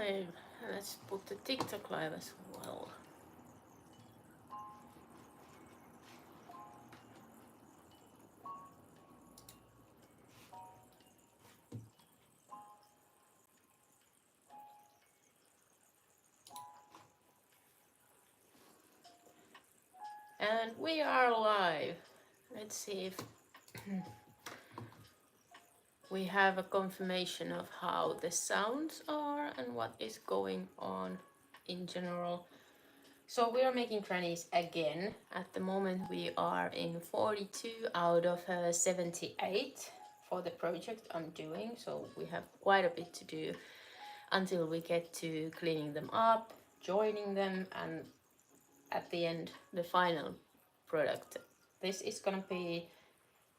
live. Let's put the TikTok live as well. And we are live. Let's see if we have a confirmation of how the sounds are and what is going on in general. So we are making grannies again. At the moment we are in 42 out of 78 for the project I'm doing. So we have quite a bit to do until we get to cleaning them up, joining them, and at the end the final product. This is gonna be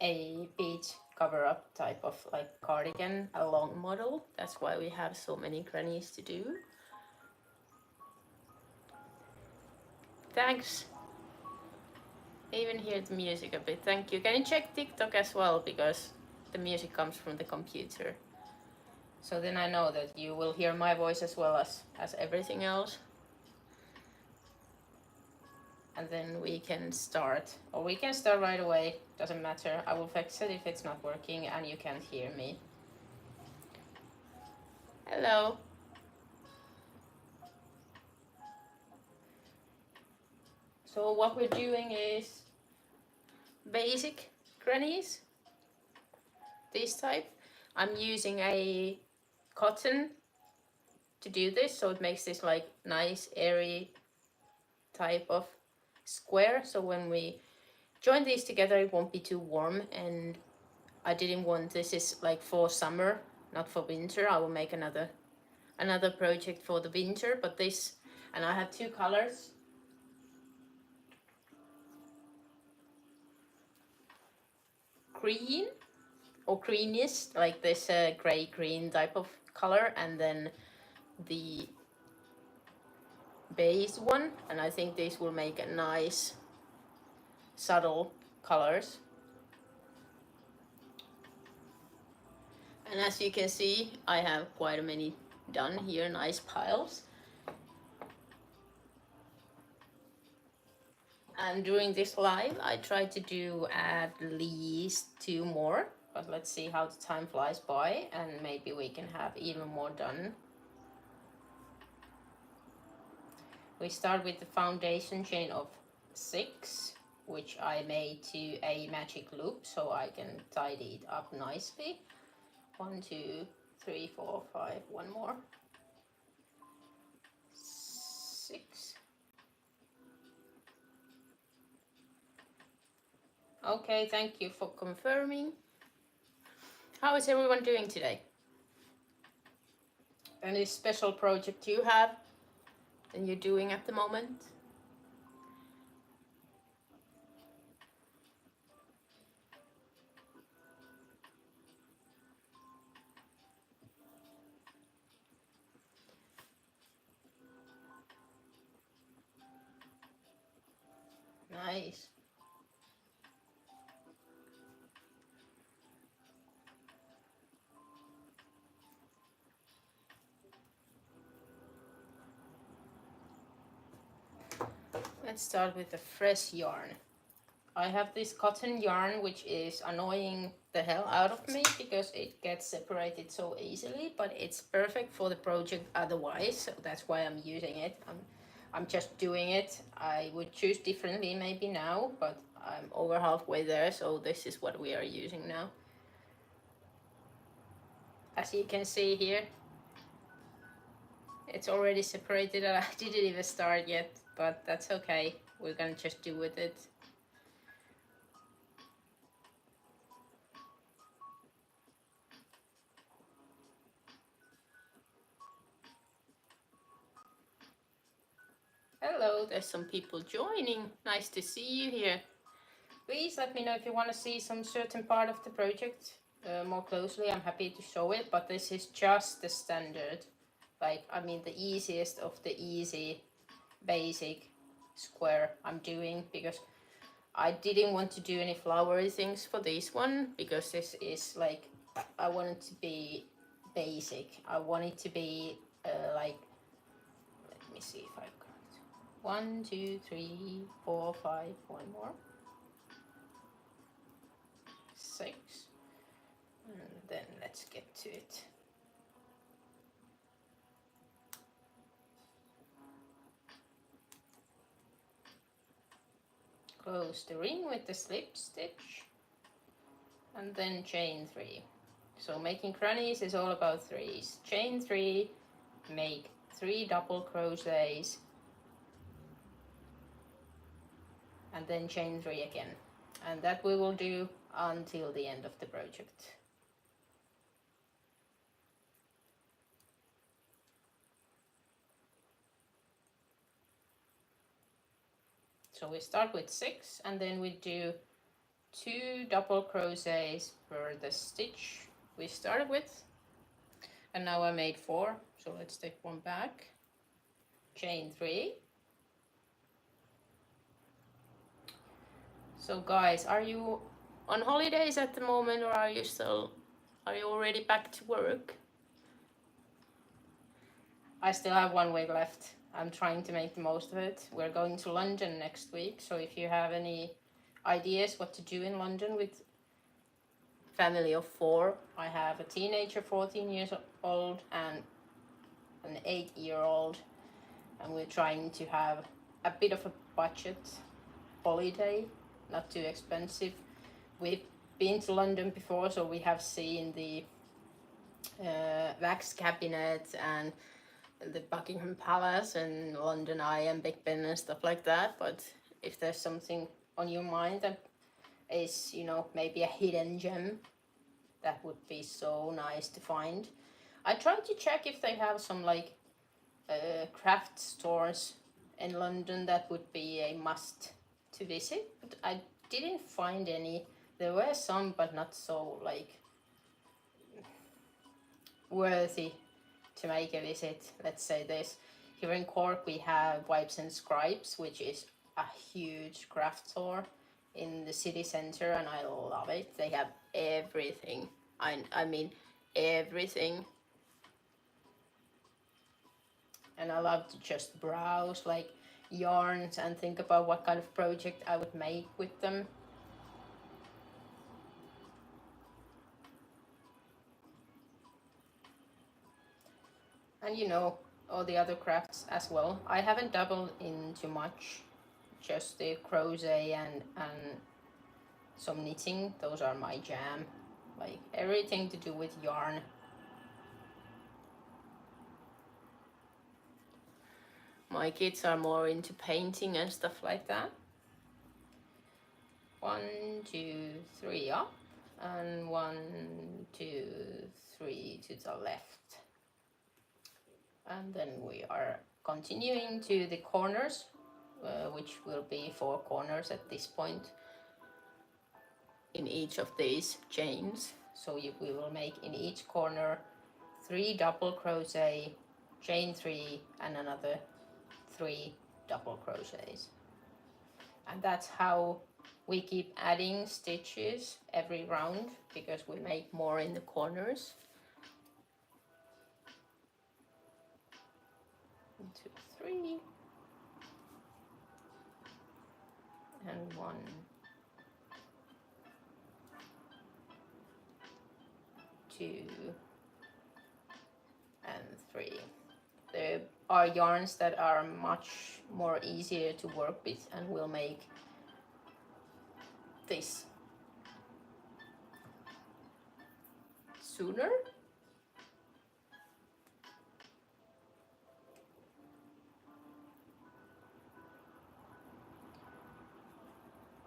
a beach cover-up type of like cardigan, a long model. That's why we have so many grannies to do. Thanks. I even hear the music a bit. Thank you. Can you check TikTok as well, because the music comes from the computer. So then I know that you will hear my voice as well as everything else. And then we can start, or we can start right away, doesn't matter. I will fix it if it's not working and you can't hear me. Hello. So what we're doing is basic grannies, this type. I'm using a cotton to do this, so it makes this like nice airy type of square, so when we join these together it won't be too warm. And I didn't want, this is like for summer, not for winter. I will make another project for the winter, but this, and I have two colors. Green or greenish, like this gray green type of color, and then the base one, and I think this will make a nice subtle colors. And as you can see, I have quite a many done here, nice piles. And during this live I try to do at least 2 more, but let's see how the time flies by, and maybe we can have even more done. We start with the foundation chain of 6, which I made to a magic loop so I can tidy it up nicely. 1, 2, 3, 4, 5, one more. 6. Okay, thank you for confirming. How is everyone doing today? Any special project you have and you're doing at the moment? Nice. Let's start with the fresh yarn. I have this cotton yarn which is annoying the hell out of me because it gets separated so easily, but it's perfect for the project otherwise, so that's why I'm using it. I'm just doing it. I would choose differently maybe now, but I'm over halfway there, so this is what we are using now. As you can see here, it's already separated and I didn't even start yet, but that's okay. We're gonna just do with it. Hello, there's some people joining. Nice to see you here. Please let me know if you want to see some certain part of the project more closely. I'm happy to show it, but this is just the standard. Like, I mean, the easiest of the easy, basic square I'm doing, because I didn't want to do any flowery things for this one, because this is like, I want it to be basic. I want it to be like 1, 2, 3, 4, 5, one more, 6, and then let's get to it. Close the ring with the slip stitch and then chain 3. So making grannies is all about threes. Chain 3, make 3 double crochets and then chain 3 again, and that we will do until the end of the project. So we start with 6 and then we do 2 double crochets per the stitch we started with, and now I made 4, so let's take one back, chain 3. So guys, are you on holidays at the moment, or are you already back to work? I still have 1 week left. I'm trying to make the most of it. We're going to London next week, so if you have any ideas what to do in London with family of 4, I have a teenager 14 years old and an 8-year-old, and we're trying to have a bit of a budget holiday, not too expensive. We've been to London before, so we have seen the wax cabinet and the Buckingham Palace and London Eye and Big Ben and stuff like that. But if there's something on your mind that is, you know, maybe a hidden gem, that would be so nice to find. I tried to check if they have some like craft stores in London that would be a must to visit, but I didn't find any. There were some, but not so like worthy to make a visit. Let's say this. Here in Cork we have Wipes and Scribes, which is a huge craft store in the city center, and I love it. They have everything. I mean everything. And I love to just browse like yarns and think about what kind of project I would make with them. And you know, all the other crafts as well. I haven't dabbled into much, just the crochet and some knitting. Those are my jam. Like everything to do with yarn. My kids are more into painting and stuff like that. 1, 2, 3 up, and 1, 2, 3 to the left. And then we are continuing to the corners, which will be 4 corners at this point in each of these chains. So we will make in each corner 3 double crochet, chain 3, and another 3 double crochets. And that's how we keep adding stitches every round, because we make more in the corners. 1, 2, 3, and 1, 2, and 3. There are yarns that are much more easier to work with, and we'll make this sooner.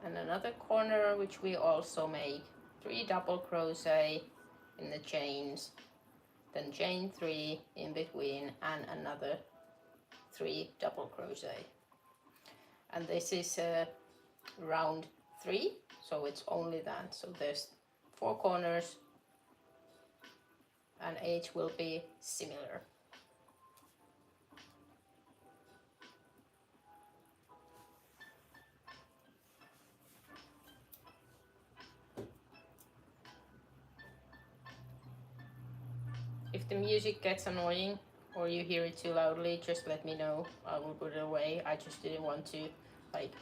And another corner which we also make 3 double crochet in the chains, then chain 3 in between, and another 3 double crochet. And this is round 3, so it's only that. So there's 4 corners and each will be similar. If the music gets annoying, or you hear it too loudly, just let me know. I will put it away. I just didn't want to, like,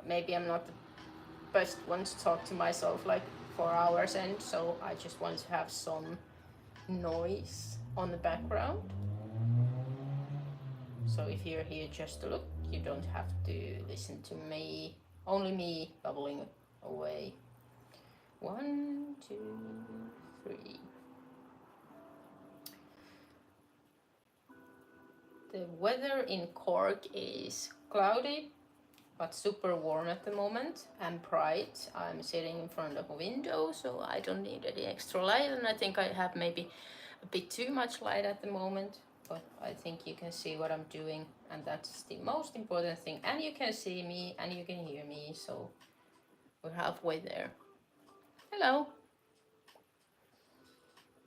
maybe I'm not the best one to talk to myself like for hours, and so I just want to have some noise on the background. So if you're here just to look, you don't have to listen to me, only me bubbling away. 1, 2, 3. The weather in Cork is cloudy but super warm at the moment and bright. I'm sitting in front of a window, so I don't need any extra light, and I think I have maybe a bit too much light at the moment, but I think you can see what I'm doing, and that's the most important thing. And you can see me and you can hear me, so we're halfway there. Hello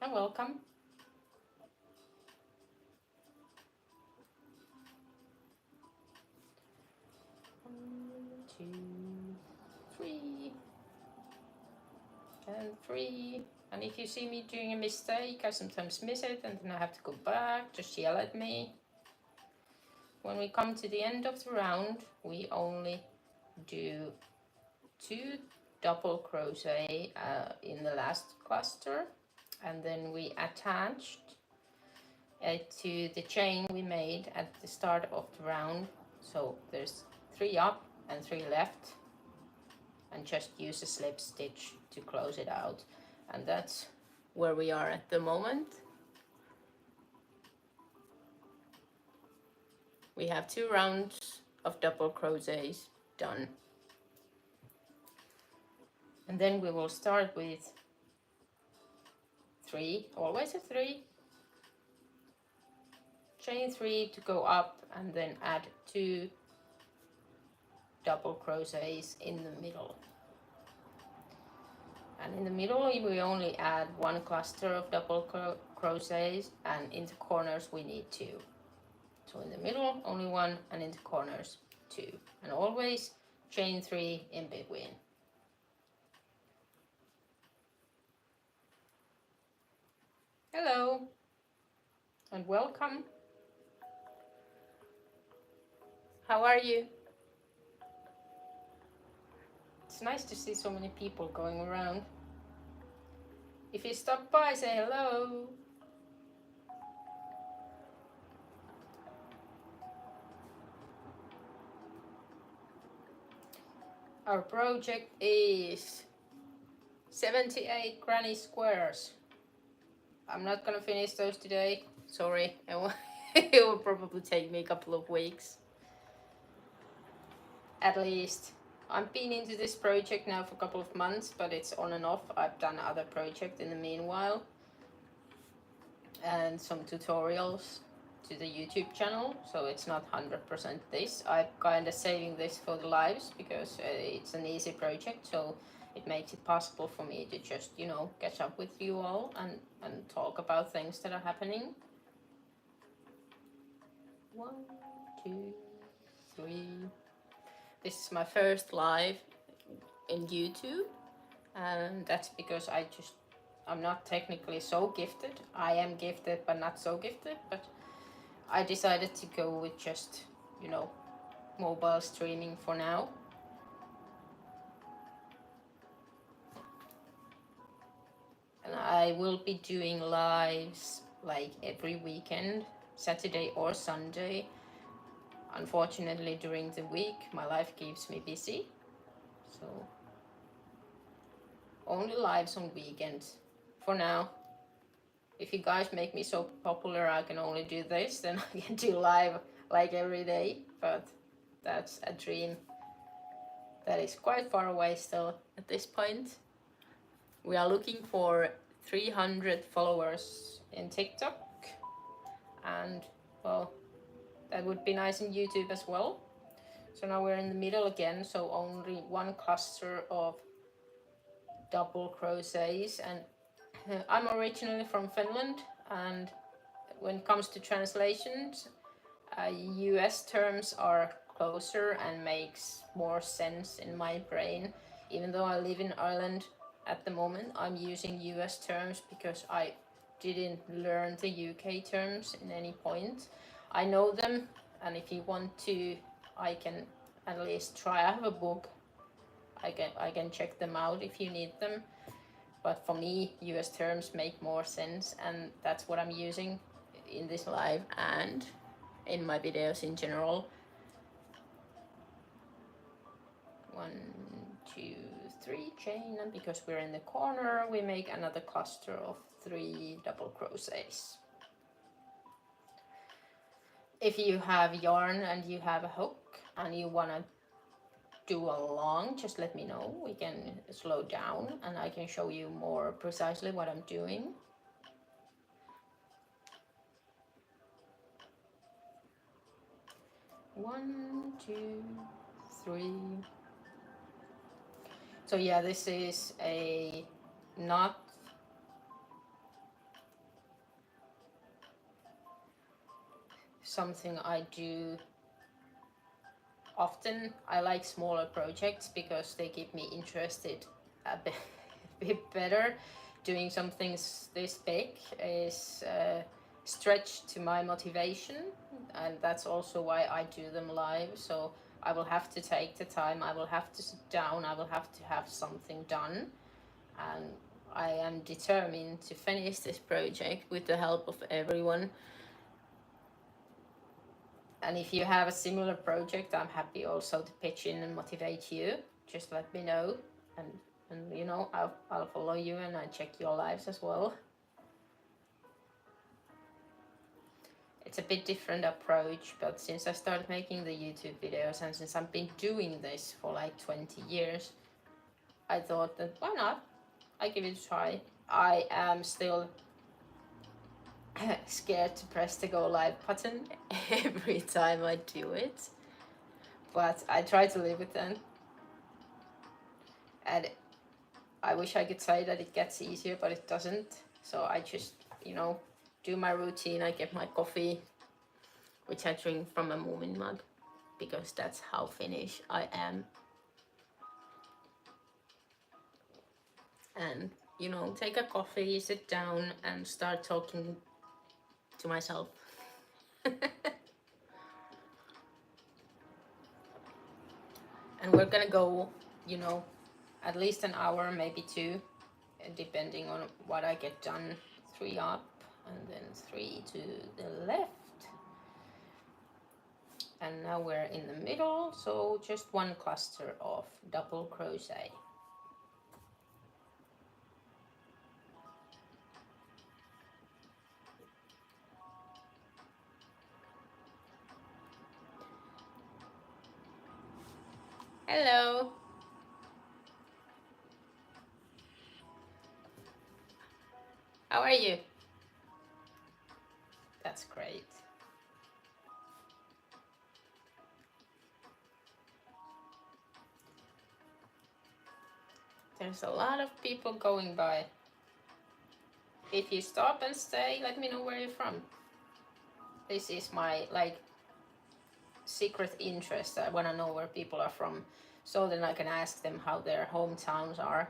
and welcome. 1, 2, 3, and 3. And if you see me doing a mistake, I sometimes miss it and then I have to go back. Just yell at me. When we come to the end of the round, we only do 2 double crochet in the last cluster, and then we attached it to the chain we made at the start of the round. So there's 3 up and 3 left, and just use a slip stitch to close it out. And that's where we are at the moment. We have 2 rounds of double crochets done. And then we will start with 3, always a 3, chain 3 to go up, and then add 2 double crochets in the middle. And in the middle we only add 1 cluster of double crochets, and in the corners we need 2. So in the middle only 1, and in the corners 2, and always chain 3 in between. Hello and welcome. How are you? It's nice to see so many people going around. If you stop by, say hello. Our project is 78 granny squares. I'm not gonna finish those today. Sorry, it will probably take me a couple of weeks. At least. I've been into this project now for a couple of months, but it's on and off. I've done other projects in the meanwhile, and some tutorials to the YouTube channel, so it's not 100% this. I'm kind of saving this for the lives because it's an easy project, so it makes it possible for me to just, you know, catch up with you all and talk about things that are happening. 1, 2, 3. This is my first live in YouTube, and that's because I'm not technically so gifted. I am gifted, but not so gifted, but I decided to go with just, you know, mobile streaming for now. And I will be doing lives like every weekend, Saturday or Sunday. Unfortunately, during the week, my life keeps me busy, so only lives on weekends for now. If you guys make me so popular I can only do this, then I can do live like every day, but that's a dream that is quite far away still at this point. We are looking for 300 followers in TikTok, and well, that would be nice in YouTube as well. So now we're in the middle again, so only 1 cluster of double crochets. And I'm originally from Finland, and when it comes to translations, US terms are closer and makes more sense in my brain. Even though I live in Ireland at the moment, I'm using US terms because I didn't learn the UK terms in any point. I know them, and if you want to, I can at least try. I have a book. I can check them out if you need them. But for me, US terms make more sense, and that's what I'm using in this live and in my videos in general. 1, 2, 3 chain, and because we're in the corner, we make another cluster of 3 double crochets. If you have yarn and you have a hook and you want to do along, just let me know. We can slow down and I can show you more precisely what I'm doing. One, two, three. So yeah, this is a not something I do often. I like smaller projects because they keep me interested a bit better. Doing some things this big is stretch to my motivation, and that's also why I do them live. So I will have to take the time, I will have to sit down, I will have to have something done, and I am determined to finish this project with the help of everyone. And if you have a similar project, I'm happy also to pitch in and motivate you. Just let me know, and you know, I'll follow you and I check your lives as well. It's a bit different approach, but since I started making the YouTube videos and since I've been doing this for like 20 years, I thought that why not? I give it a try. I am still scared to press the go live button every time I do it, but I try to live with them. And I wish I could say that it gets easier, but it doesn't. So I just, you know, do my routine. I get my coffee, which I drink from a Moomin mug, because that's how Finnish I am. And, you know, take a coffee, sit down and start talking to myself. And we're gonna go, you know, at least an hour, maybe 2, depending on what I get done. 3 up and then 3 to the left. And now we're in the middle, so just 1 cluster of double crochet. Hello. How are you? That's great. There's a lot of people going by. If you stop and stay, let me know where you're from. This is my like secret interest. I want to know where people are from, so then I can ask them how their hometowns are.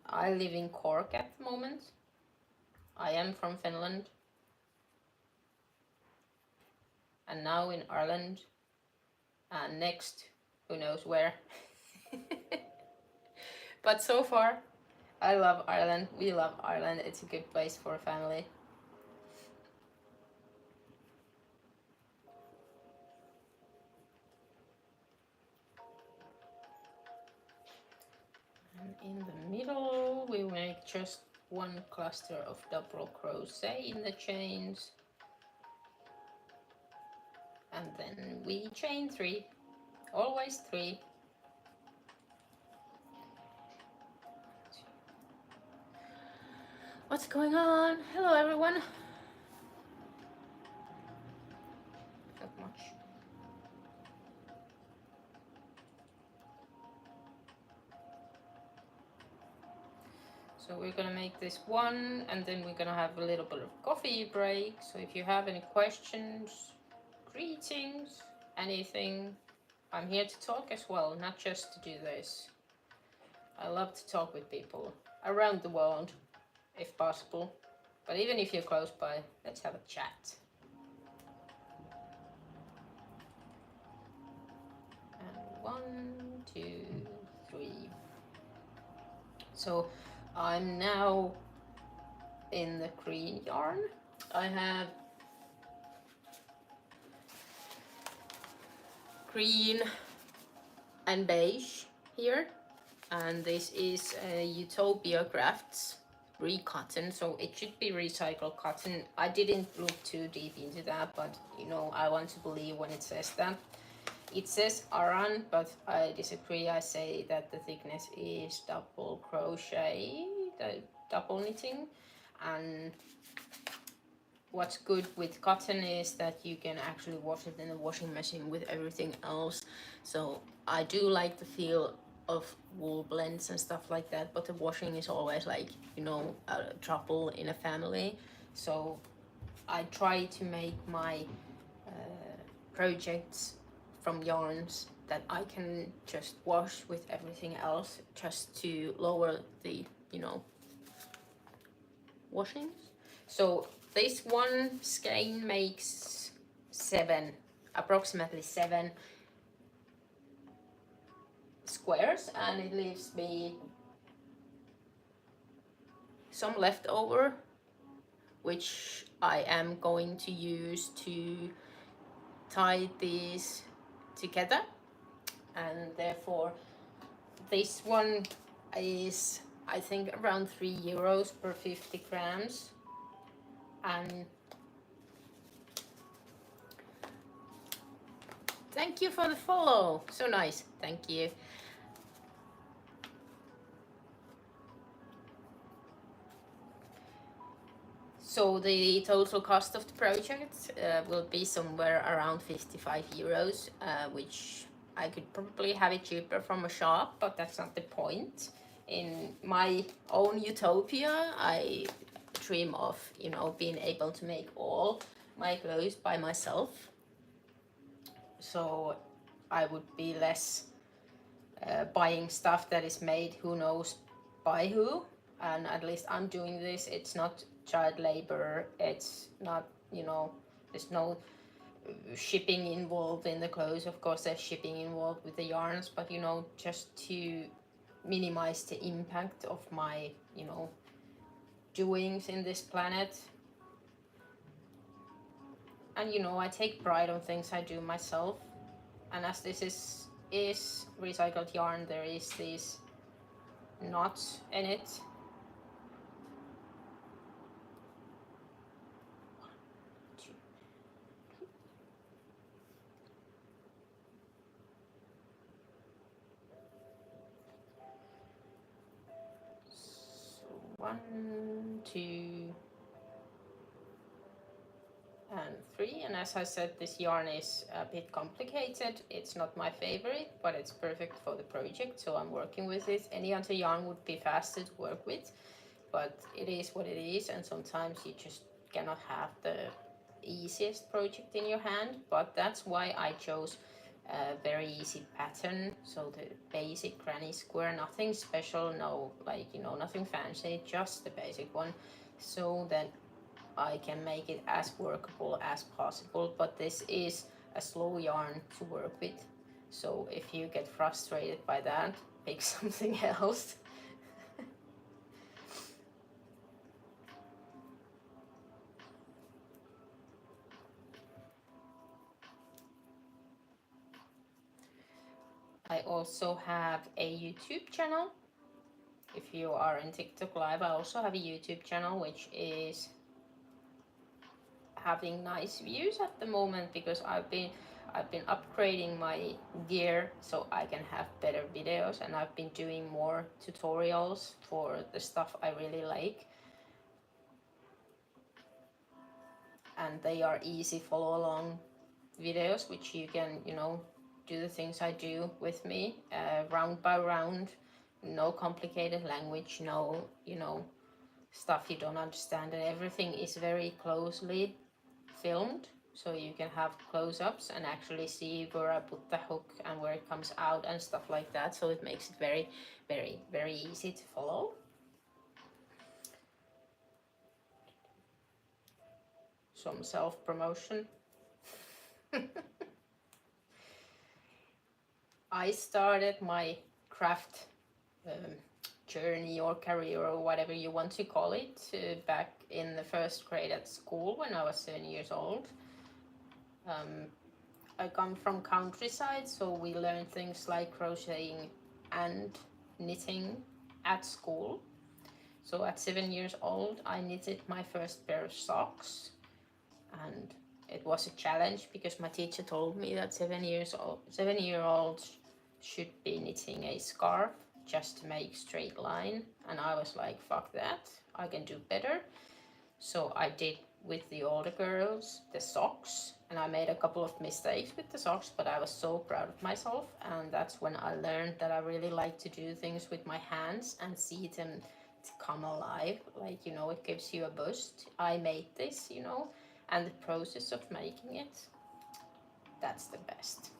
I live in Cork at the moment. I am from Finland. And now in Ireland. And next, who knows where. But so far, I love Ireland. We love Ireland. It's a good place for a family. And in the middle, we make just 1 cluster of double crochet in the chains. And then we chain 3. Always 3. What's going on? Hello everyone. Not much. So we're gonna make this 1 and then we're gonna have a little bit of coffee break. So if you have any questions, greetings, anything, I'm here to talk as well, not just to do this. I love to talk with people. around the world if possible. But even if you're close by, let's have a chat. And 1, 2, 3. So I'm now in the green yarn. I have green and beige here, and this is Utopia Crafts cotton, so it should be recycled cotton. I didn't look too deep into that, but you know, I want to believe when it says that. It says Aran, but I disagree. I say that the thickness is double crochet, double knitting. And what's good with cotton is that you can actually wash it in the washing machine with everything else. So I do like the feel of wool blends and stuff like that, but the washing is always like, you know, a trouble in a family. So I try to make my projects from yarns that I can just wash with everything else, just to lower the, you know, washings. So this one skein makes approximately 7 squares, and it leaves me some leftover, which I am going to use to tie these together. And therefore this one is, I think, around €3 per 50 grams. And thank you for the follow, so nice, thank you. So the total cost of the project will be somewhere around €55, which I could probably have it cheaper from a shop, but that's not the point. In my own utopia, I dream of, you know, being able to make all my clothes by myself. So I would be less buying stuff that is made who knows by who. And at least I'm doing this. It's not child labor. It's not, you know, there's no shipping involved in the clothes. Of course there's shipping involved with the yarns, but you know, just to minimize the impact of my, you know, doings in this planet. And you know, I take pride on things I do myself. And as this is recycled yarn, there is these knots in it. So 1, 2, and 3. And as I said, this yarn is a bit complicated. It's not my favorite, but it's perfect for the project, so I'm working with it. Any other yarn would be faster to work with, but it is what it is, and sometimes you just cannot have the easiest project in your hand. But that's why I chose a very easy pattern, so the basic granny square, nothing special, no, like, you know, nothing fancy, just the basic one, so that I can make it as workable as possible. But this is a slow yarn to work with, so if you get frustrated by that, pick something else. I also have a YouTube channel. If you are in TikTok Live, I also have a YouTube channel which is having nice views at the moment, because I've been upgrading my gear so I can have better videos, and I've been doing more tutorials for the stuff I really like, and they are easy follow along videos which you can, you know, do the things I do with me, round by round, no complicated language, no, you know, stuff you don't understand, and everything is very closely filmed, so you can have close-ups and actually see where I put the hook and where it comes out and stuff like that, so it makes it very, very, very easy to follow. some self-promotion. I started my craft journey or career or whatever you want to call it back in the first grade at school when I was 7 years old. I come from countryside, so we learned things like crocheting and knitting at school. So at 7 years old, I knitted my first pair of socks, and it was a challenge because my teacher told me that 7-year-olds should be knitting a scarf just to make straight line, and I was like, fuck that, I can do better. So I did with the older girls the socks, and I made a couple of mistakes with the socks, but I was so proud of myself, and that's when I learned that I really like to do things with my hands and see them to come alive, like, you know, it gives you a boost. I made this, you know, and the process of making it, that's the best.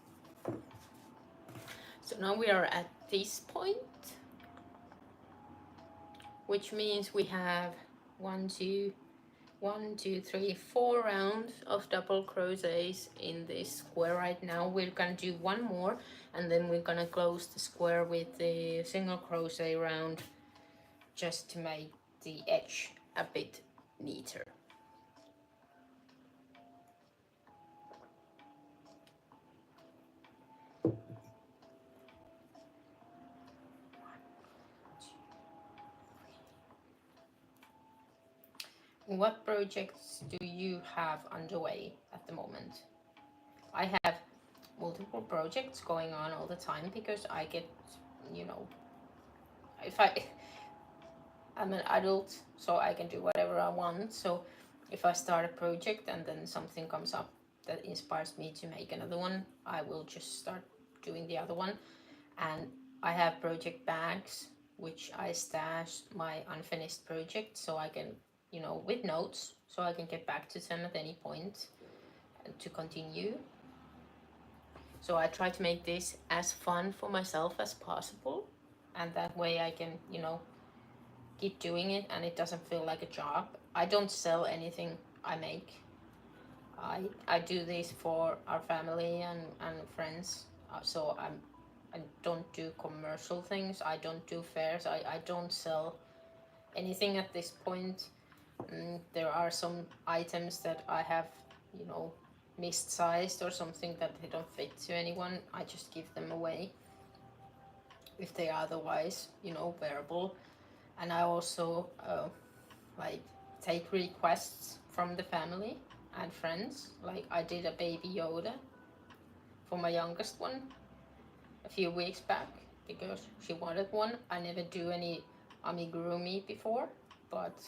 So now we are at this point, which means we have 4 rounds of double crochets in this square right now. We're gonna do one more, and then we're gonna close the square with the single crochet round just to make the edge a bit neater. What projects do you have underway at the moment? I have multiple projects going on all the time because I get, you know, I'm an adult, so I can do whatever I want. So if I start a project and then something comes up that inspires me to make another one, I will just start doing the other one. And I have project bags which I stash my unfinished project so I can, you know, with notes, so I can get back to them at any point to continue. So I try to make this as fun for myself as possible, and that way I can, you know, keep doing it and it doesn't feel like a job. I don't sell anything I make. I do this for our family and friends. So I don't do commercial things. I don't do fairs. I don't sell anything at this point. There are some items that I have, you know, missed-sized or something that they don't fit to anyone. I just give them away if they are otherwise, you know, wearable. And I also like take requests from the family and friends. Like I did a baby Yoda for my youngest one a few weeks back because she wanted one. I never do any amigurumi before, but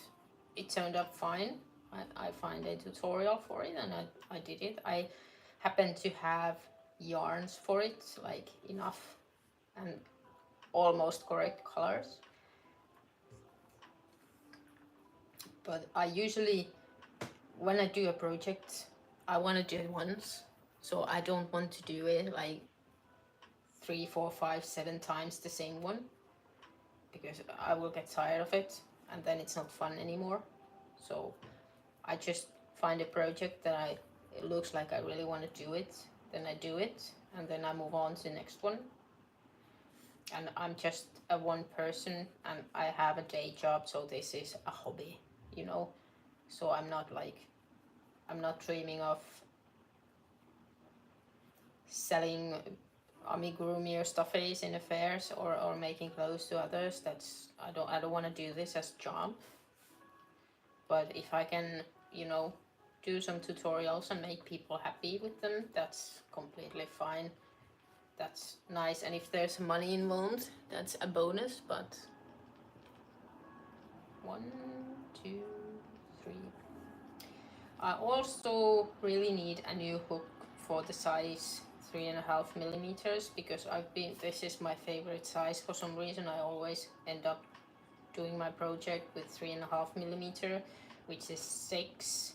it turned out fine. I find a tutorial for it and I did it. I happen to have yarns for it, like enough and almost correct colors. But I usually, when I do a project, I want to do it once. So I don't want to do it like 3, 4, 5, 7 times the same one, because I will get tired of it and then it's not fun anymore. So I just find a project that it looks like I really want to do it, then I do it, and then I move on to the next one. And I'm just a one person and I have a day job, so this is a hobby, you know. So I'm not dreaming of selling amigurumi or stuffies in affairs or making clothes to others. I don't want to do this as a job. But if I can, you know, do some tutorials and make people happy with them, that's completely fine. That's nice. And if there's money involved, that's a bonus. But 1, 2, 3. I also really need a new hook for the size 3.5 millimeters because this is my favorite size. For some reason I always end up doing my project with 3.5 millimeter, which is 6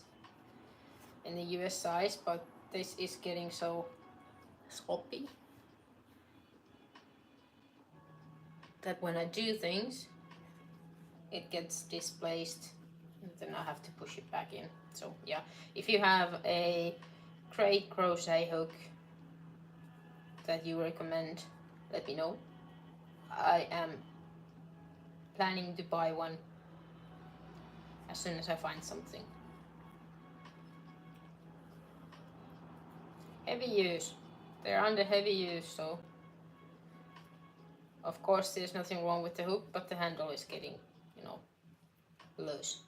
in the US size, but this is getting so sloppy that when I do things, it gets displaced and then I have to push it back in. So yeah, if you have a great crochet hook that you recommend, let me know. I am planning to buy one as soon as I find something. Heavy use. They're under heavy use, so of course there's nothing wrong with the hook, but the handle is getting, you know, loose.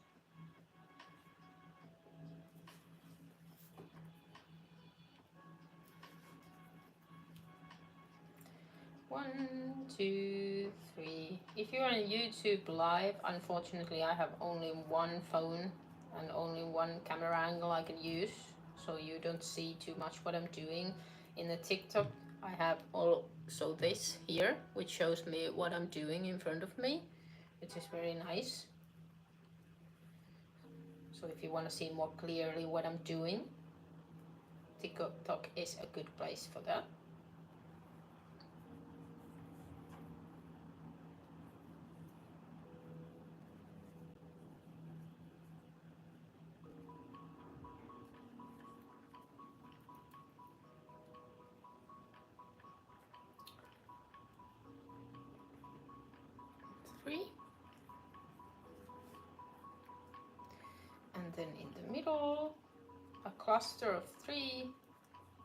One, two, three. If you're on YouTube live, unfortunately I have only one phone and only one camera angle I can use, so you don't see too much what I'm doing. In the TikTok I have also this here, which shows me what I'm doing in front of me, which is very nice. So if you want to see more clearly what I'm doing, TikTok is a good place for that. Three. And then in the middle, a cluster of 3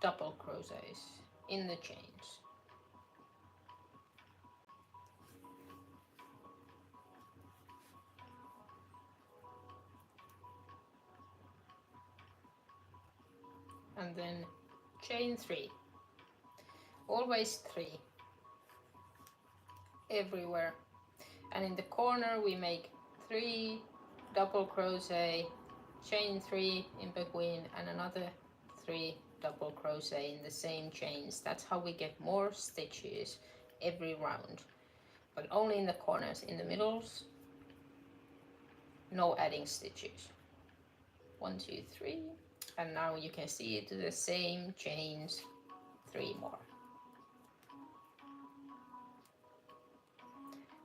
double crochets in the chains. And then chain 3. Always 3 everywhere. And in the corner we make 3 double crochet, chain 3 in between, and another 3 double crochet in the same chains. That's how we get more stitches every round, but only in the corners. In the middles, no adding stitches. 1, 2, 3, and now you can see it to the same chains 3 more.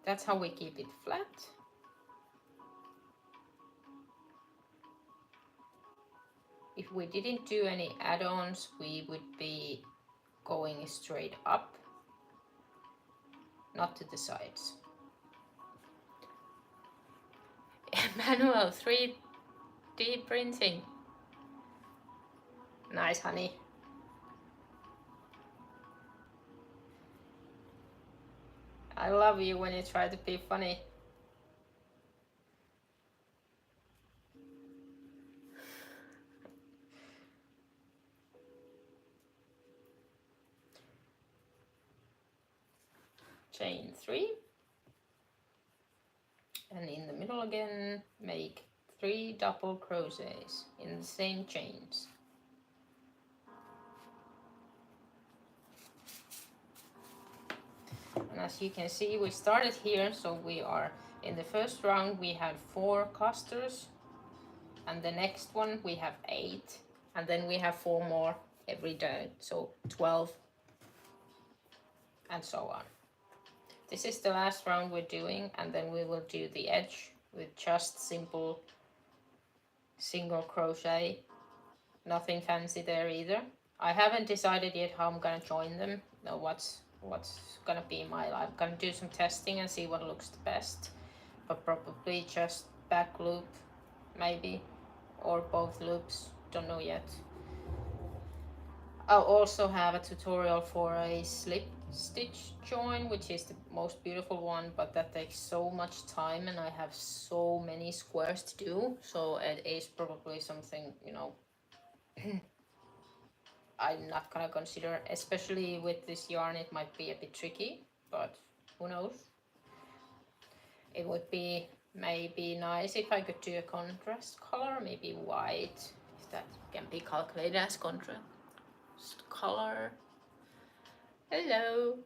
That's how we keep it flat. If we didn't do any add-ons, we would be going straight up, not to the sides. Manual 3D printing. Nice, honey. I love you when you try to be funny. Chain 3. And in the middle again, make 3 double crochets in the same chains. And as you can see, we started here, so we are in the first round we had 4 clusters, and the next one we have 8, and then we have 4 more every day, so 12, and so on. This is the last round we're doing, and then we will do the edge with just simple single crochet. Nothing fancy there either. I haven't decided yet how I'm gonna join them, or what's gonna be I'm gonna do some testing and see what looks the best, but probably just back loop maybe, or both loops, don't know yet. I'll also have a tutorial for a slip stitch join, which is the most beautiful one, but that takes so much time and I have so many squares to do, so it is probably something, you know, I'm not gonna consider, especially with this yarn. It might be a bit tricky, but who knows. It would be maybe nice if I could do a contrast color, maybe white, if that can be calculated as contrast color. Hello.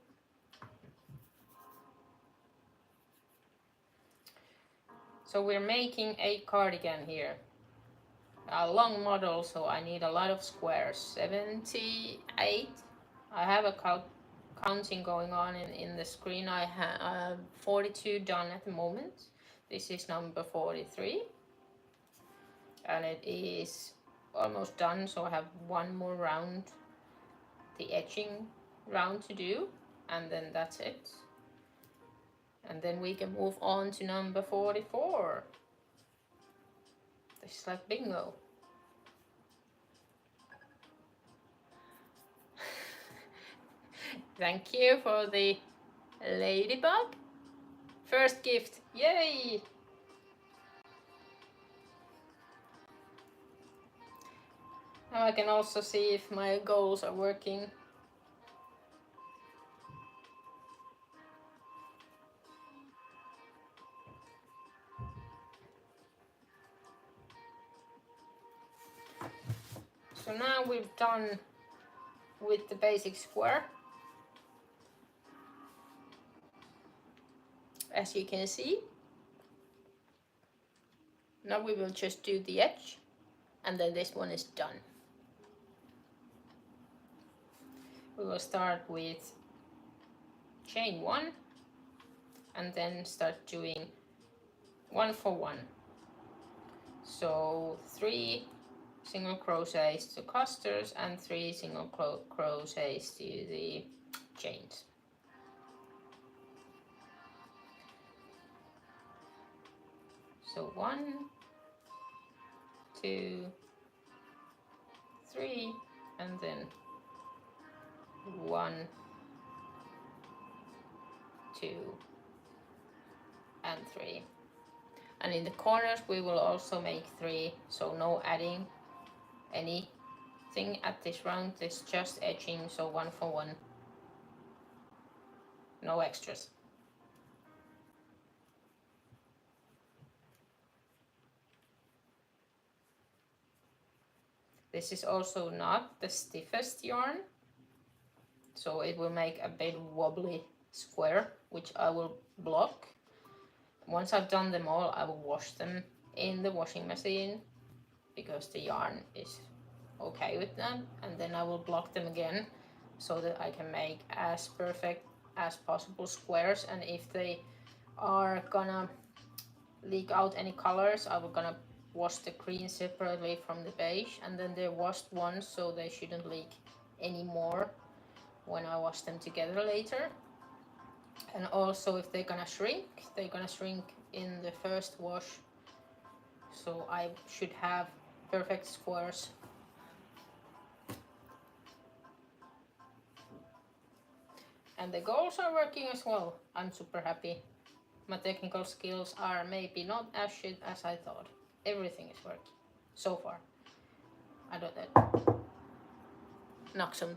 So we're making a cardigan here. A long model, so I need a lot of squares. 78. I have a counting going on in the screen. I have 42 done at the moment. This is number 43. and it is almost done, so I have one more round, the edging round to do, and then that's it. And then we can move on to number 44. This is like bingo. Thank you for the ladybug. First gift, yay! Now I can also see if my goals are working. So now we've done with the basic square. As you can see. Now we will just do the edge, and then this one is done. We will start with chain 1 and then start doing 1 for 1. So 3 single crochets to clusters and 3 single crochets to the chains. So 1, 2, 3, and then 1, 2, and 3. And in the corners we will also make 3, so no adding anything at this round. It's just edging, so 1 for 1, no extras. This is also not the stiffest yarn, so it will make a bit wobbly square, which I will block. Once I've done them all, I will wash them in the washing machine because the yarn is okay with them, and then I will block them again so that I can make as perfect as possible squares. And if they are gonna leak out any colors, I will gonna wash the green separately from the beige, and then they're washed once, so they shouldn't leak anymore when I wash them together later. And also if they're gonna shrink in the first wash, so I should have perfect squares. And the goals are working as well. I'm super happy. My technical skills are maybe not as shit as I thought. Everything is working so far. I don't know. Knock some.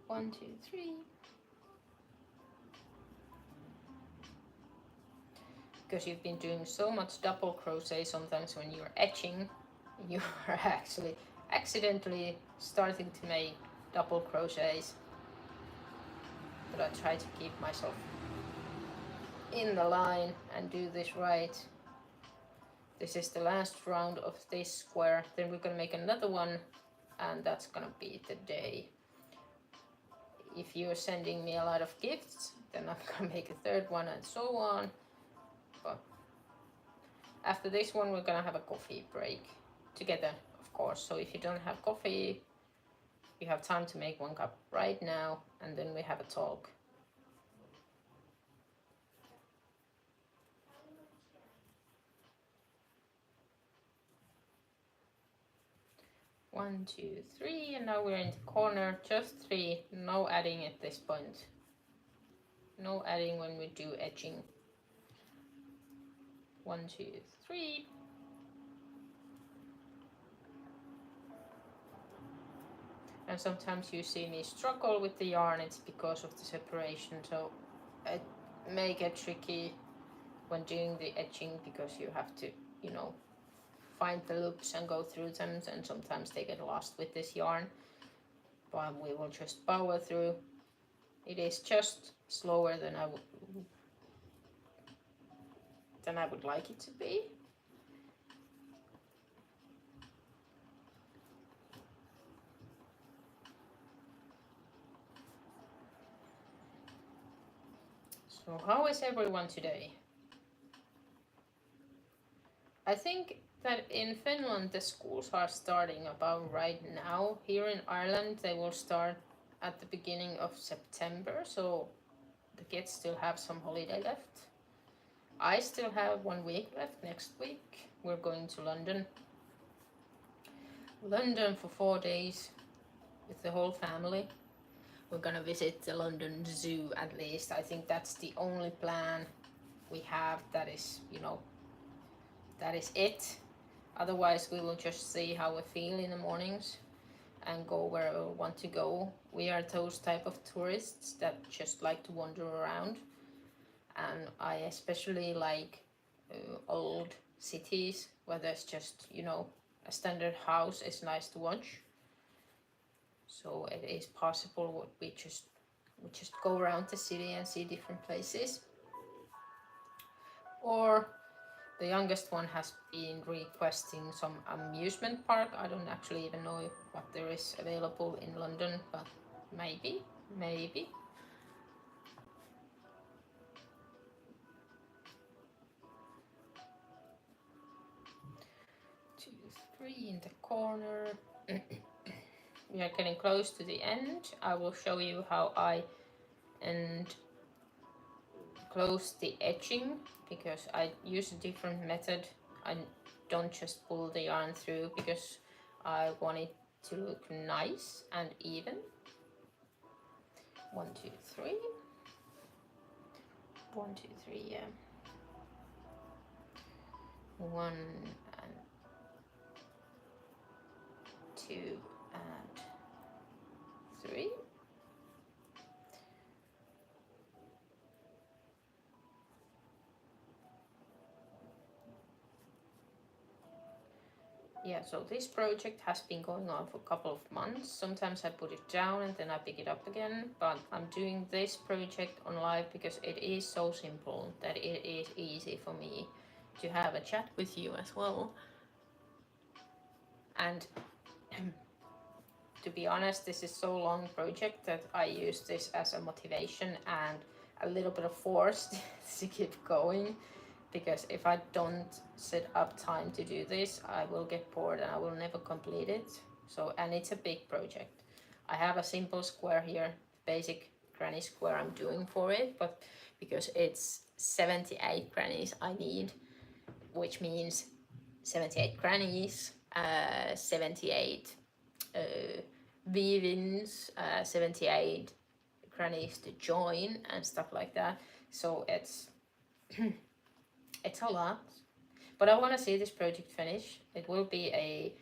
One, two, three. Because you've been doing so much double crochet, sometimes when you're etching, you are actually accidentally starting to make double crochets. But I try to keep myself in the line and do this right. This is the last round of this square, then we're gonna make another one, and that's gonna be the day. If you're sending me a lot of gifts, then I'm gonna make a third one and so on. But after this one, we're gonna have a coffee break together, of course. So if you don't have coffee, you have time to make 1 cup right now, and then we have a talk. One, two, three, and now we're in the corner, just 3, no adding at this point. No adding when we do edging. 1, 2, 3. And sometimes you see me struggle with the yarn, it's because of the separation, so it may get tricky when doing the edging because you have to, you know, find the loops and go through them, and sometimes they get lost with this yarn, but we will just power through. It is just slower than I would like it to be. So how is everyone today? I think that in Finland the schools are starting about right now. Here in Ireland they will start at the beginning of September, so the kids still have some holiday left. I still have 1 week left next week. We're going to London. London for 4 days with the whole family. We're gonna visit the London Zoo at least. I think that's the only plan we have that is, you know, that is it. Otherwise we will just see how we feel in the mornings and go where we want to go. We are those type of tourists that just like to wander around, and I especially like old cities where there's just, you know, a standard house is nice to watch. So it is possible we just go around the city and see different places. Or the youngest one has been requesting some amusement park. I don't actually even know what there is available in London, but maybe. 2, 3 in the corner. We are getting close to the end. I will show you how I close the edging, because I use a different method. I don't just pull the yarn through because I want it to look nice and even. 1, 2, 3. 1, 2, 3, yeah. 1 and 2 and 3. Yeah, so this project has been going on for a couple of months. Sometimes I put it down and then I pick it up again, but I'm doing this project on live because it is so simple that it is easy for me to have a chat with you as well. And to be honest, this is so long project that I use this as a motivation and a little bit of force to keep going. Because if I don't set up time to do this, I will get bored and I will never complete it. So, and it's a big project. I have a simple square here, basic granny square I'm doing for it, but because it's 78 grannies I need, which means 78 grannies, 78 weave-ins, 78 grannies to join and stuff like that. So it's it's a lot, but I want to see this project finish. It will be a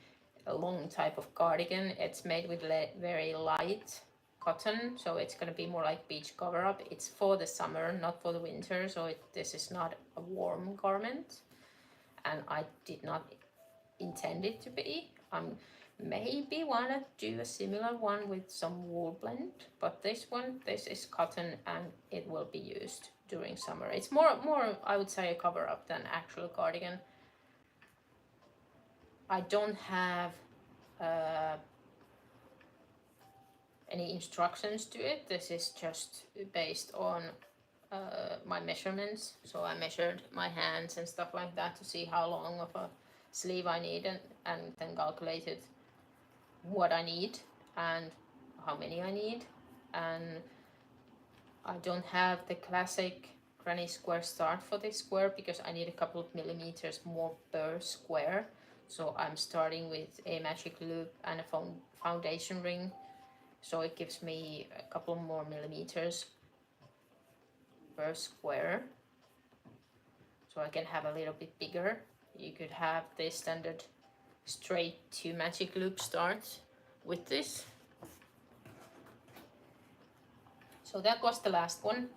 long type of cardigan. It's made with very light cotton, so it's going to be more like beach cover up. It's for the summer, not for the winter, so this is not a warm garment, and I did not intend it to be. Maybe want to do a similar one with some wool blend, but this is cotton and it will be used during summer. It's more I would say a cover up than actual cardigan. I don't have any instructions to it. This is just based on my measurements. So I measured my hands and stuff like that to see how long of a sleeve I need, and then calculated what I need and how many I need. And I don't have the classic granny square start for this square because I need a couple of millimeters more per square. So I'm starting with a magic loop and a foundation ring, so it gives me a couple more millimeters per square, so I can have a little bit bigger. You could have the standard straight to magic loop start with this. So that was the last one,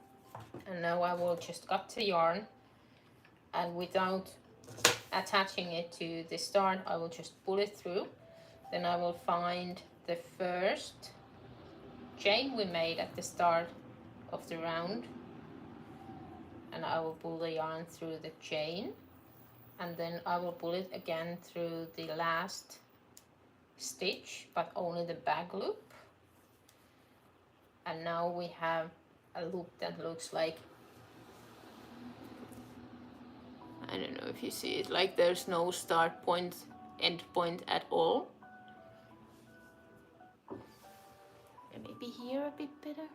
and now I will just cut the yarn, and without attaching it to the start I will just pull it through. Then I will find the first chain we made at the start of the round, and I will pull the yarn through the chain, and then I will pull it again through the last stitch, but only the back loop. And now we have a loop that looks like I don't know if you see it, like there's no start point, end point at all. And maybe here a bit better.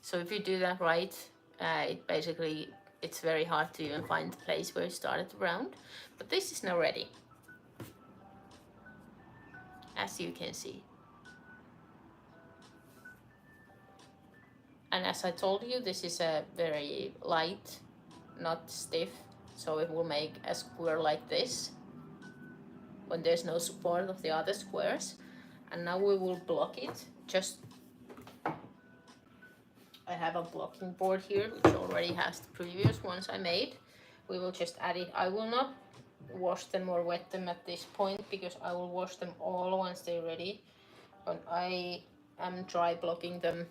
So if you do that right, it's very hard to even find the place where you started the round. But this is now ready, as you can see. And as I told you, this is a very light, not stiff, so it will make a square like this when there's no support of the other squares. And now we will block it. I have a blocking board here which already has the previous ones I made. We will just add it. I will not wash them or wet them at this point because I will wash them all once they're ready. But I am dry blocking them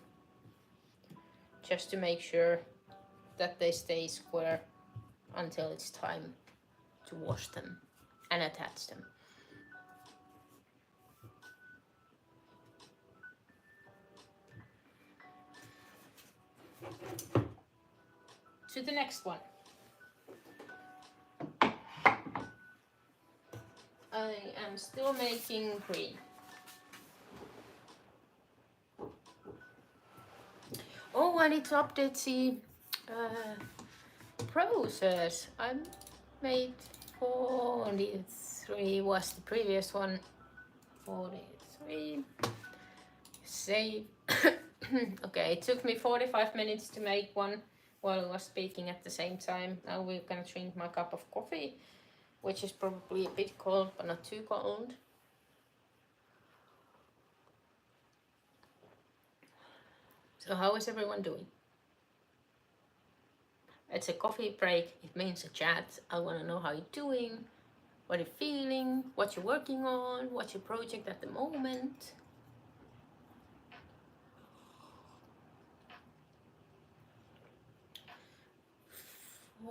just to make sure that they stay square until it's time to wash them and attach them. To the next one. I am still making green. Oh, I need to update the process. I made 43 was the previous one. 43. Save. Okay, it took me 45 minutes to make one while I was speaking at the same time. Now we're gonna drink my cup of coffee, which is probably a bit cold, but not too cold. So how is everyone doing? It's a coffee break, it means a chat. I want to know how you're doing, what you're feeling, what you're working on, what's your project at the moment.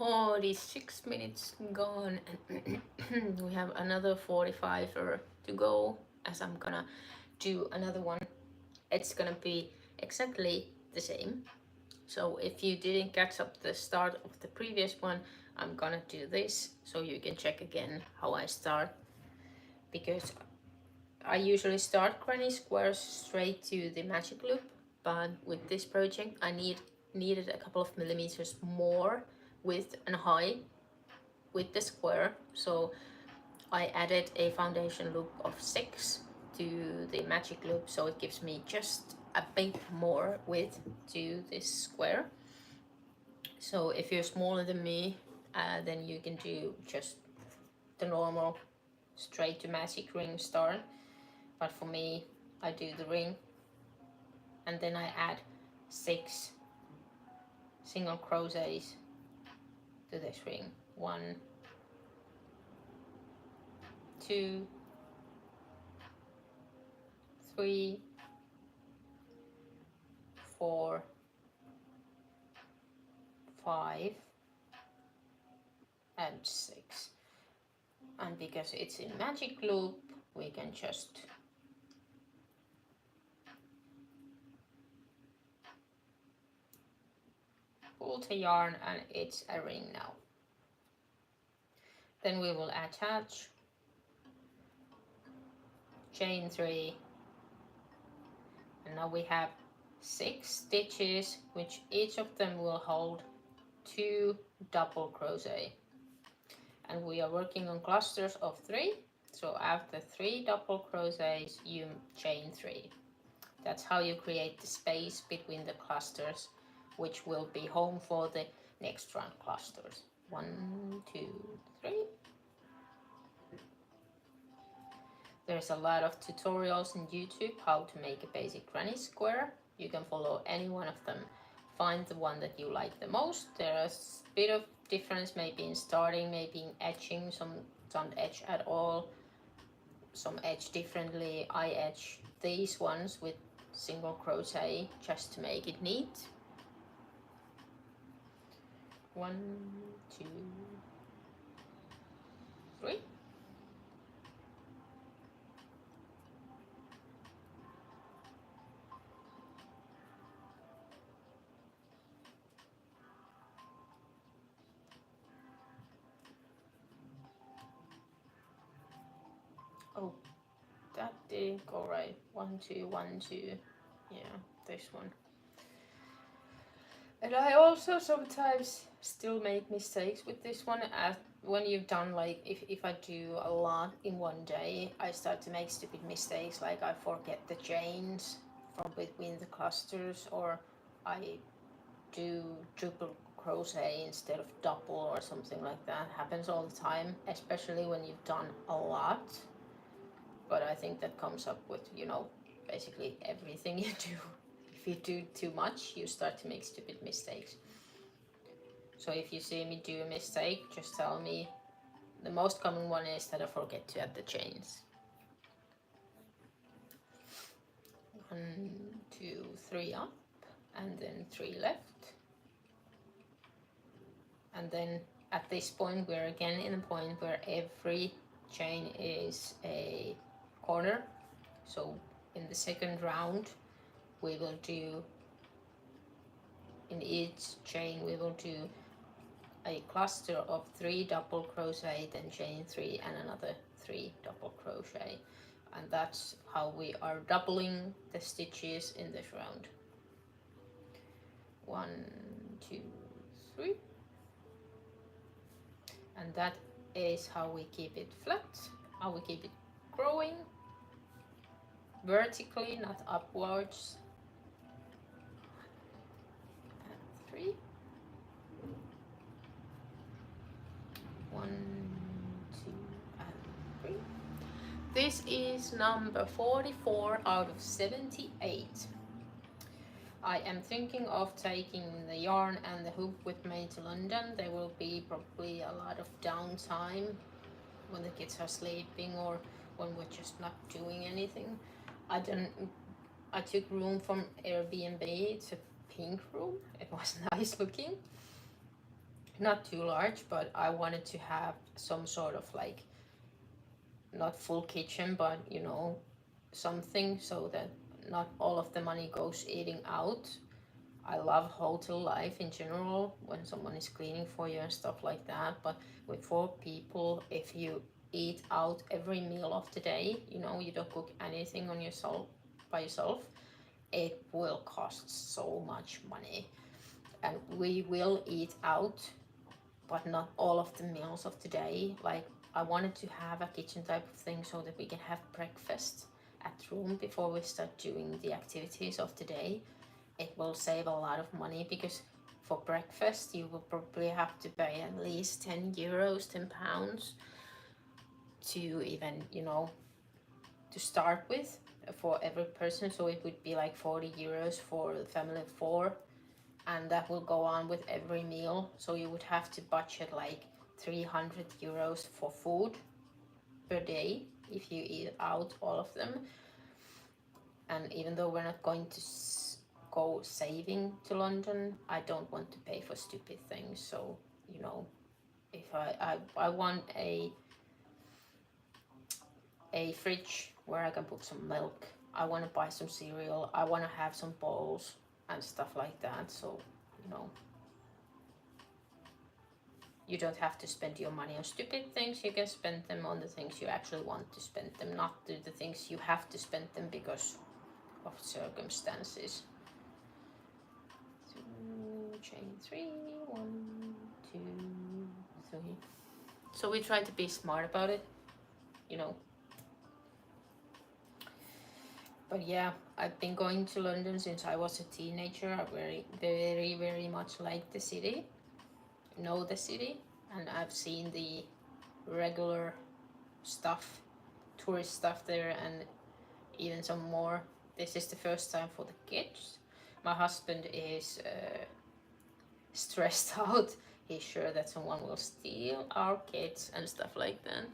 Oh, these 6 minutes gone and we have another 45 to go, as I'm gonna do another one. It's gonna be exactly the same. So if you didn't catch up the start of the previous one, I'm gonna do this so you can check again how I start, because I usually start granny squares straight to the magic loop, but with this project I needed a couple of millimeters more width and height with the square, so I added a foundation loop of 6 to the magic loop, so it gives me just a bit more width to this square. So if you're smaller than me, then you can do just the normal straight to magic ring start, but for me I do the ring and then I add 6 single crochets to this ring. 1, 2, 3, 4, 5 and 6. And because it's in magic loop, we can just pull the yarn and it's a ring now. Then we will attach, chain 3, and now we have 6 stitches, which each of them will hold 2 double crochet. And we are working on clusters of 3, so after 3 double crochets you chain 3. That's how you create the space between the clusters, which will be home for the next round clusters. 1, 2, 3. There's a lot of tutorials on YouTube how to make a basic granny square. You can follow any one of them. Find the one that you like the most. There's a bit of difference maybe in starting, maybe in edging. Some don't edge at all, some edge differently. I edge these ones with single crochet just to make it neat. 1, 2, 3. Oh, that didn't go right. 1 2 1 2. Yeah, this one. And I also sometimes still make mistakes with this one. As when you've done, like, if I do a lot in one day, I start to make stupid mistakes, like I forget the chains from between the clusters, or I do triple crochet instead of double or something like that. Happens all the time, especially when you've done a lot. But I think that comes up with, basically everything you do. If you do too much, you start to make stupid mistakes. So if you see me do a mistake, just tell me. The most common one is that I forget to add the chains. 1 2 3 up, and then 3 left. And then at this point, we're again in a point where every chain is a corner. So in the second round, we will do, in each chain, we will do a cluster of 3 double crochet, then chain 3 and another 3 double crochet. And that's how we are doubling the stitches in this round. 1 2 3. And that is how we keep it flat, how we keep it growing vertically, not upwards. And 3. 1 2 and 3. This is number 44 out of 78. I am thinking of taking the yarn and the hoop with me to London. There will be probably a lot of downtime when the kids are sleeping or when we're just not doing anything. I took room from Airbnb. It's a pink room. It was nice looking. Not too large, but I wanted to have some sort of, like, not full kitchen, but something so that not all of the money goes eating out. I love hotel life in general when someone is cleaning for you and stuff like that, but with 4 people, if you eat out every meal of the day, you don't cook anything on yourself by yourself, it will cost so much money. And we will eat out, but not all of the meals of the day. Like, I wanted to have a kitchen type of thing so that we can have breakfast at home before we start doing the activities of the day. It will save a lot of money because for breakfast you will probably have to pay at least 10 euros, 10 pounds to even, to start with for every person. So it would be like 40 euros for the family of 4, and that will go on with every meal. So you would have to budget like 300 euros for food per day if you eat out all of them. And even though we're not going to go saving to London, I don't want to pay for stupid things. So if I want a fridge where I can put some milk, I want to buy some cereal, I want to have some bowls and stuff like that. So you don't have to spend your money on stupid things. You can spend them on the things you actually want to spend them, not the things you have to spend them because of circumstances. Chain 3, 1 2 3. So we try to be smart about it, But yeah, I've been going to London since I was a teenager. I very, very much like the city, know the city, and I've seen the regular stuff, tourist stuff there, and even some more. This is the first time for the kids. My husband is stressed out. He's sure that someone will steal our kids and stuff like that.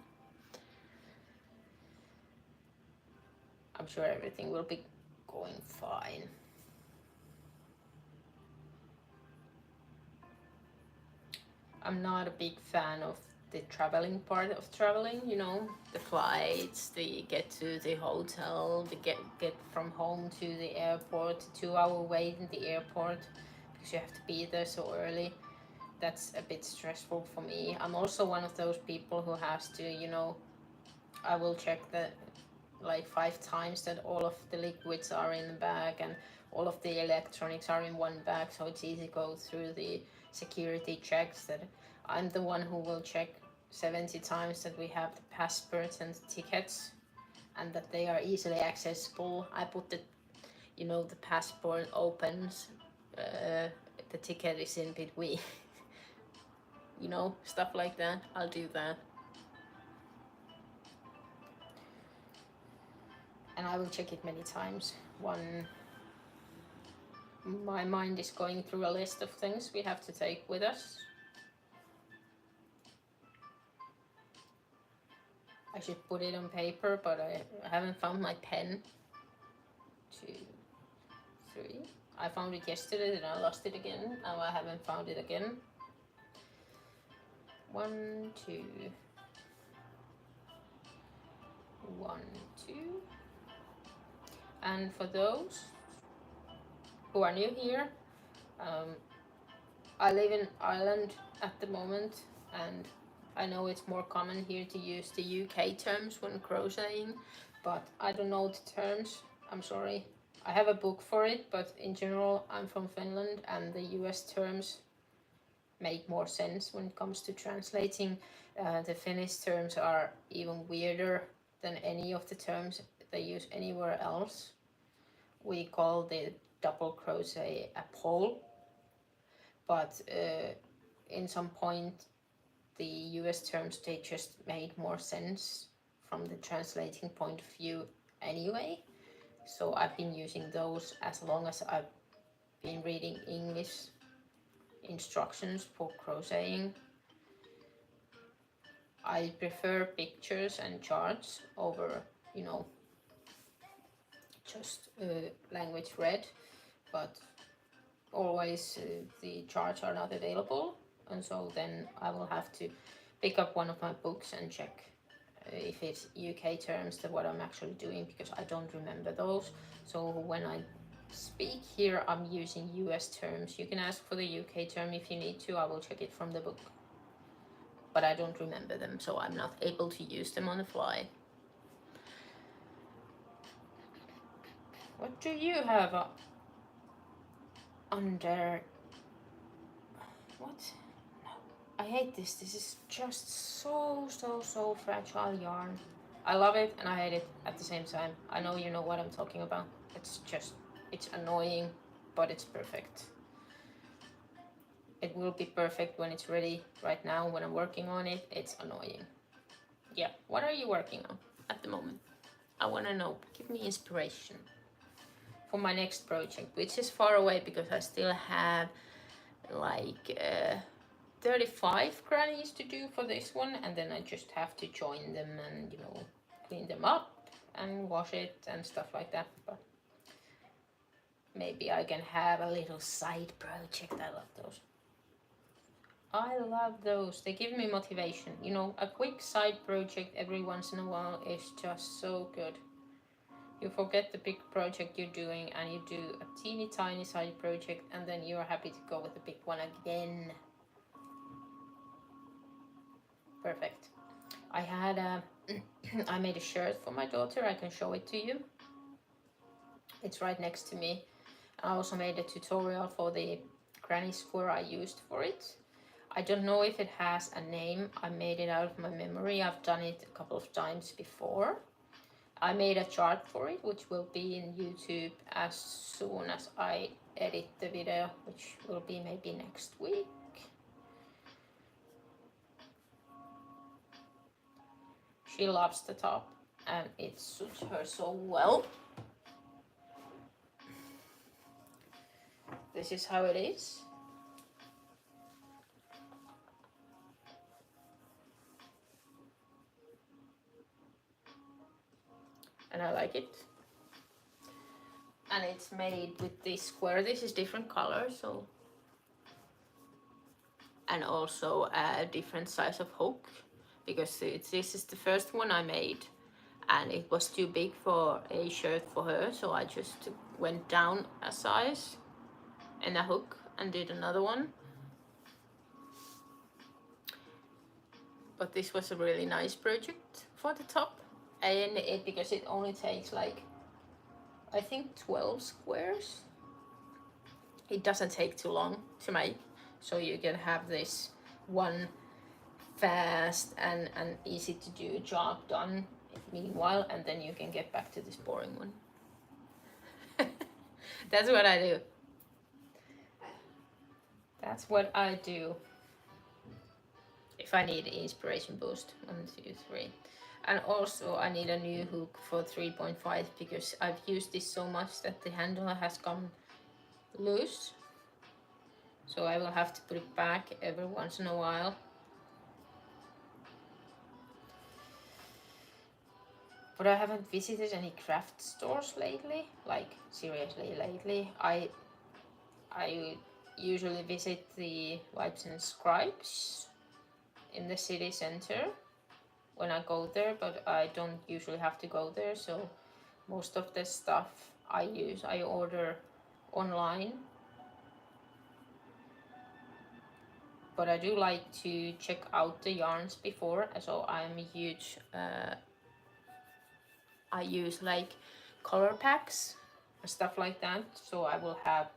I'm sure everything will be going fine. I'm not a big fan of the traveling part of traveling, the flights, the get to the hotel, the get from home to the airport, 2-hour wait in the airport because you have to be there so early. That's a bit stressful for me. I'm also one of those people who has to, I will check that like 5 times that all of the liquids are in the bag and all of the electronics are in one bag, so it's easy to go through the security checks. That I'm the one who will check 70 times that we have the passports and the tickets and that they are easily accessible. I put the, you know, the passport opens, the ticket is in between, you know, stuff like that. I'll do that. And I will check it many times. My mind is going through a list of things we have to take with us. I should put it on paper, but I haven't found my pen. 2, 3. I found it yesterday, then I lost it again. Now I haven't found it again. 1, 2. 1, 2. And for those who are new here, I live in Ireland at the moment, and I know it's more common here to use the UK terms when crocheting, but I don't know the terms. I'm sorry. I have a book for it, but in general, I'm from Finland, and the US terms make more sense when it comes to translating. The Finnish terms are even weirder than any of the terms they use anywhere else. We call the double crochet a pole, but in some point the US terms, they just made more sense from the translating point of view anyway. So I've been using those as long as I've been reading English instructions for crocheting. I prefer pictures and charts over, you know, just language read, but always the charts are not available, and so then I will have to pick up one of my books and check if it's UK terms that what I'm actually doing, because I don't remember those. So when I speak here, I'm using US terms. You can ask for the UK term if you need to. I will check it from the book, but I don't remember them, so I'm not able to use them on the fly. What do you have under? What? No, I hate this. This is just so fragile yarn. I love it and I hate it at the same time. I know you know what I'm talking about. It's annoying, but it's perfect. It will be perfect when it's ready. Right now, when I'm working on it, it's annoying. Yeah, what are you working on at the moment? I want to know. Give me inspiration for my next project, which is far away because I still have like 35 grannies to do for this one, and then I just have to join them and, you know, clean them up and wash it and stuff like that. But maybe I can have a little side project. I love those. I love those. They give me motivation. You know, a quick side project every once in a while is just so good. You forget the big project you're doing and you do a teeny tiny side project, and then you're happy to go with the big one again. Perfect. I had I made a shirt for my daughter. I can show it to you. It's right next to me. I also made a tutorial for the granny square I used for it. I don't know if it has a name. I made it out of my memory. I've done it a couple of times before. I made a chart for it, which will be in YouTube as soon as I edit the video, which will be maybe next week. She loves the top and it suits her so well. This is how it is. And I like it. And it's made with this square. This is different colors, so, and also a different size of hook, because this is the first one I made and it was too big for a shirt for her, so I just went down a size and a hook and did another one. But this was a really nice project for the top. and it because it only takes like I think 12 squares. It doesn't take too long to make, so you can have this one fast and easy to do job done meanwhile, and then you can get back to this boring one. That's what I do. That's what I do if I need inspiration boost. 1, 2, 3. And also I need a new hook for 3.5 because I've used this so much that the handle has come loose. So I will have to put it back every once in a while. But I haven't visited any craft stores lately, like seriously lately. I usually visit the Wipes and Scribes in the city center when I go there, but I don't usually have to go there, so most of the stuff I order online. But I do like to check out the yarns before, so I'm a huge I use like color packs and stuff like that, so I will have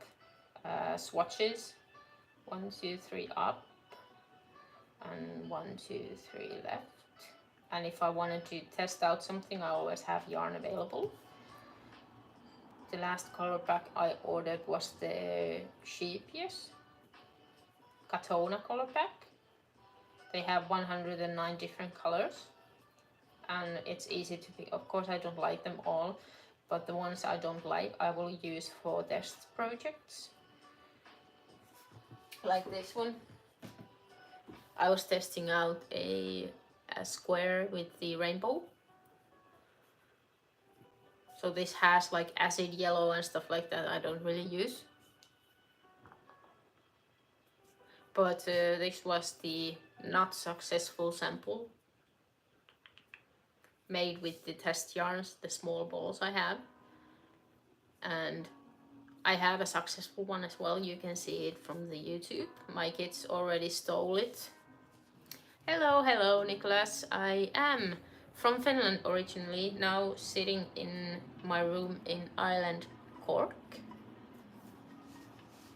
swatches 1, 2, 3 up and 1, 2, 3 left. And if I wanted to test out something, I always have yarn available. The last color pack I ordered was the Sheepius Katona color pack. They have 109 different colors, and it's easy to pick. Of course I don't like them all, but the ones I don't like I will use for test projects. Like this one. I was testing out a square with the rainbow. So this has like acid yellow and stuff like that I don't really use. But this was the not successful sample made with the test yarns, the small balls I have. And I have a successful one as well. You can see it from the YouTube. My kids already stole it. Hello, Nicholas. I am from Finland originally, now sitting in my room in Island Cork.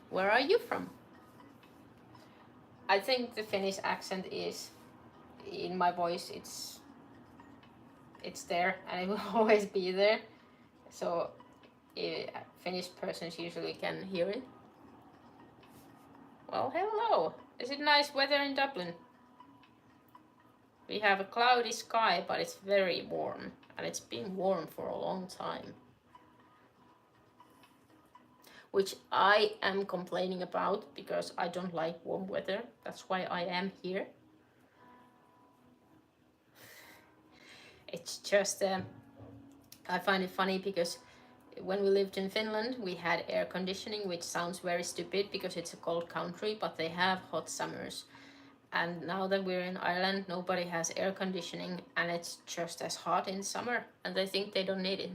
Where are you from? I think the Finnish accent is in my voice. It's there and it will always be there. So Finnish persons usually can hear it. Well, hello. Is it nice weather in Dublin? We have a cloudy sky, but it's very warm, and it's been warm for a long time. Which I am complaining about because I don't like warm weather. That's why I am here. It's just, I find it funny because when we lived in Finland, we had air conditioning, which sounds very stupid because it's a cold country, but they have hot summers. And now that we're in Ireland, nobody has air conditioning, and it's just as hot in summer, and they think they don't need it.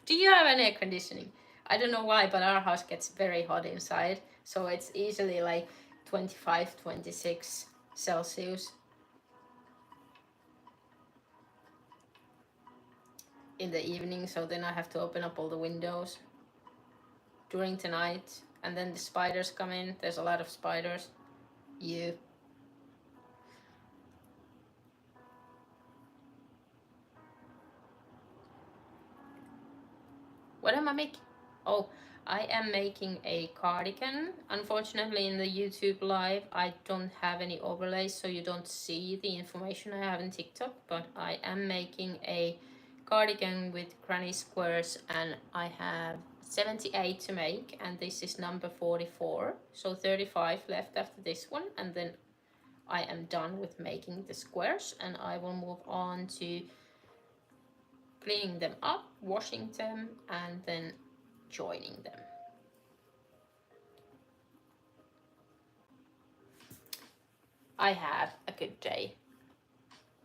Do you have an air conditioning? I don't know why, but our house gets very hot inside, so it's easily like 25, 26 Celsius. In the evening, so then I have to open up all the windows during the night, and then the spiders come in. There's a lot of spiders. What am I making? Oh, I am making a cardigan. Unfortunately, in the YouTube live, I don't have any overlays, so you don't see the information I have in TikTok, but I am making a cardigan with granny squares, and I have 78 to make, and this is number 44, so 35 left after this one, and then I am done with making the squares, and I will move on to cleaning them up, washing them, and then joining them. I had a good day,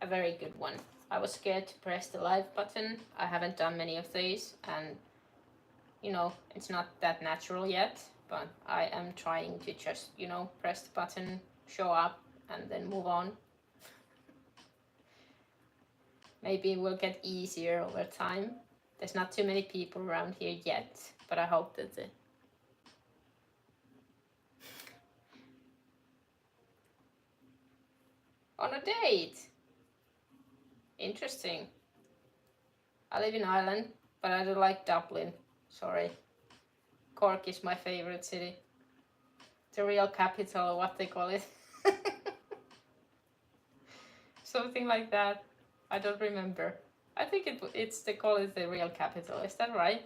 a very good one. I was scared to press the live button. I haven't done many of these, and you know, it's not that natural yet, but I am trying to just, you know, press the button, show up, and then move on. Maybe it will get easier over time. There's not too many people around here yet, but I hope that on a date. Interesting. I live in Ireland, but I don't like Dublin. Sorry. Cork is my favorite city. The real capital, or what they call it. Something like that. I don't remember. I think they call it the real capital. Is that right?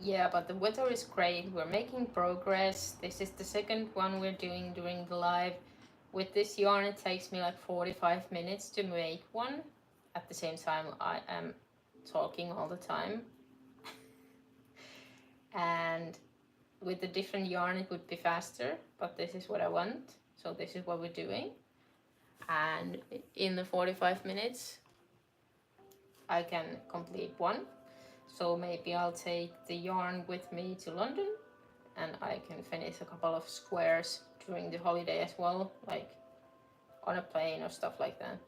Yeah, but the weather is great. We're making progress. This is the second one we're doing during the live. With this yarn, it takes me like 45 minutes to make one. At the same time, I am talking all the time. And with the different yarn, it would be faster, but this is what I want. So this is what we're doing. And in the 45 minutes, I can complete one. So maybe I'll take the yarn with me to London and I can finish a couple of squares during the holiday as well, like on a plane or stuff like that.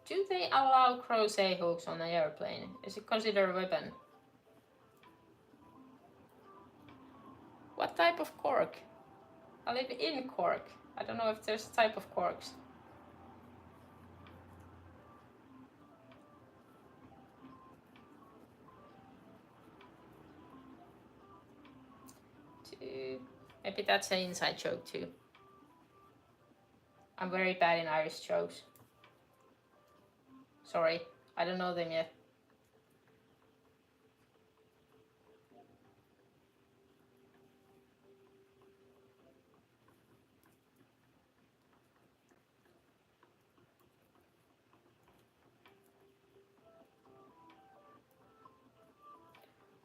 Do they allow crochet hooks on an airplane? Is it considered a weapon? What type of cork? I live in Cork. I don't know if there's a type of corks. Maybe that's an inside joke too. I'm very bad in Irish jokes. Sorry, I don't know them yet.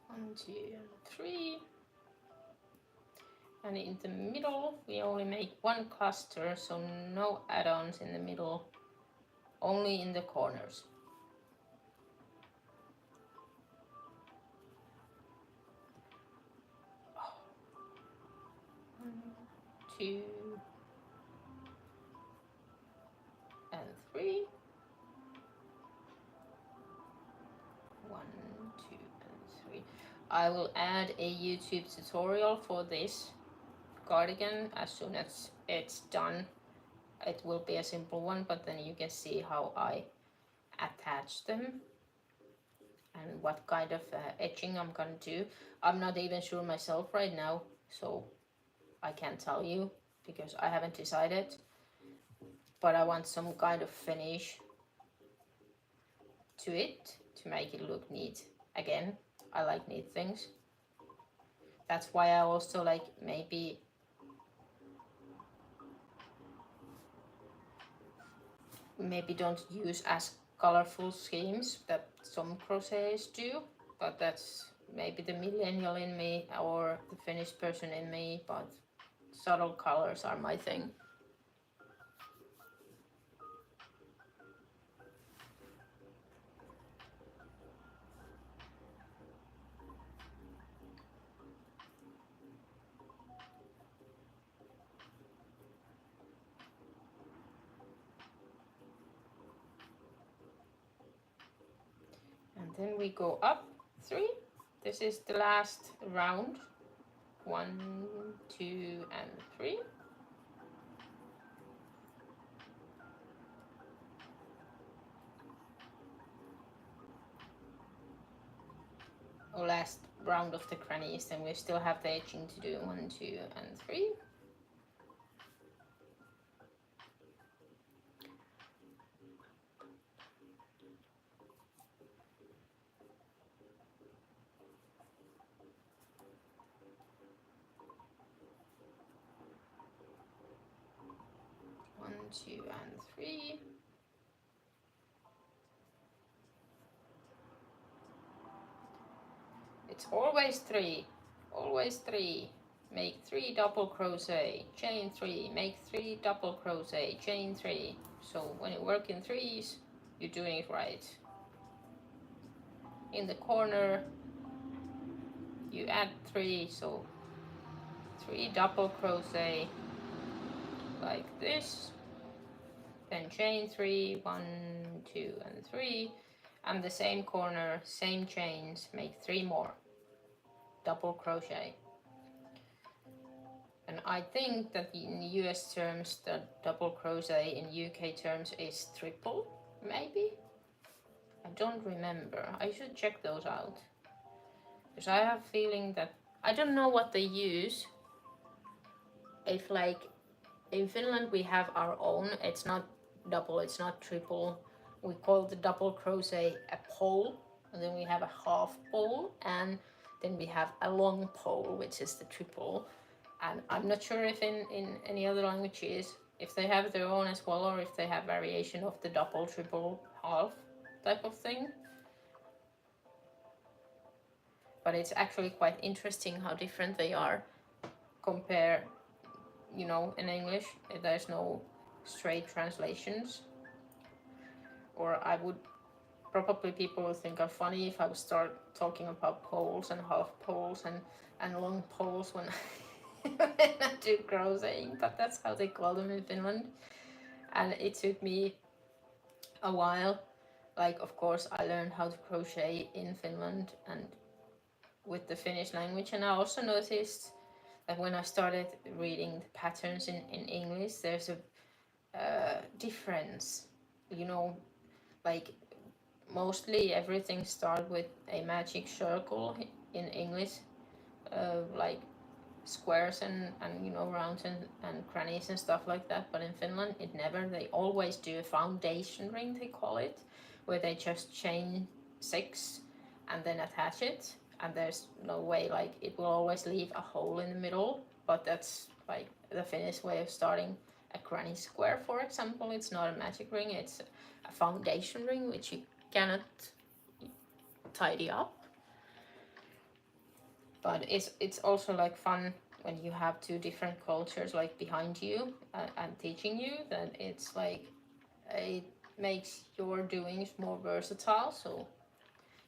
One, two, and three. And in the middle, we only make one cluster, so no add-ons in the middle, only in the corners. One, two, and three. One, two, and three. I will add a YouTube tutorial for this cardigan as soon as it's done. It will be a simple one, but then you can see how I attach them and what kind of etching I'm gonna do. I'm not even sure myself right now, so I can't tell you because I haven't decided, but I want some kind of finish to it to make it look neat. Again, I like neat things. That's why I also like maybe don't use as colorful schemes that some crocheters do, but that's maybe the millennial in me or the Finnish person in me, but subtle colors are my thing. And then we go up 3. This is the last round. 1, 2, and 3. Last round of the grannies, then we still have the edging to do. 1, 2, and 3. One, 2, and 3. It's always 3. Always 3. Make 3 double crochet, chain 3, make 3 double crochet, chain 3. So when you work in threes, you're doing it right. in the corner you add 3, so 3 double crochet like this, then chain 3, 1, 2 and 3, and the same corner, same chains, make 3 more double crochet. And I think that in US terms the double crochet in UK terms is triple, maybe? I don't remember. I should check those out. Because I have a feeling that I don't know what they use. If like in Finland we have our own, it's not double, it's not triple. We call the double crochet a pole, and then we have a half pole, and then we have a long pole, which is the triple. And I'm not sure if in any other languages, if they have their own as well, or if they have variation of the double, triple, half type of thing. But it's actually quite interesting how different they are compared, you know, in English. There's no straight translations. Or I would, probably people would think I'm funny if I would start talking about poles and half poles and long poles when when I do crocheting, but that's how they call them in Finland. And it took me a while. Like, of course, I learned how to crochet in Finland and with the Finnish language, and I also noticed that when I started reading the patterns in English, there's a difference. You know, like mostly everything starts with a magic circle in English, like squares and you know, rounds and grannies and stuff like that. But in Finland it never, they always do a foundation ring, they call it, where they just chain 6 and then attach it, and there's no way, like it will always leave a hole in the middle. But that's like the Finnish way of starting a granny square, for example. It's not a magic ring, it's a foundation ring which you cannot tidy up. But it's also like fun when you have 2 different cultures like behind you and teaching you, that it's like it makes your doings more versatile. So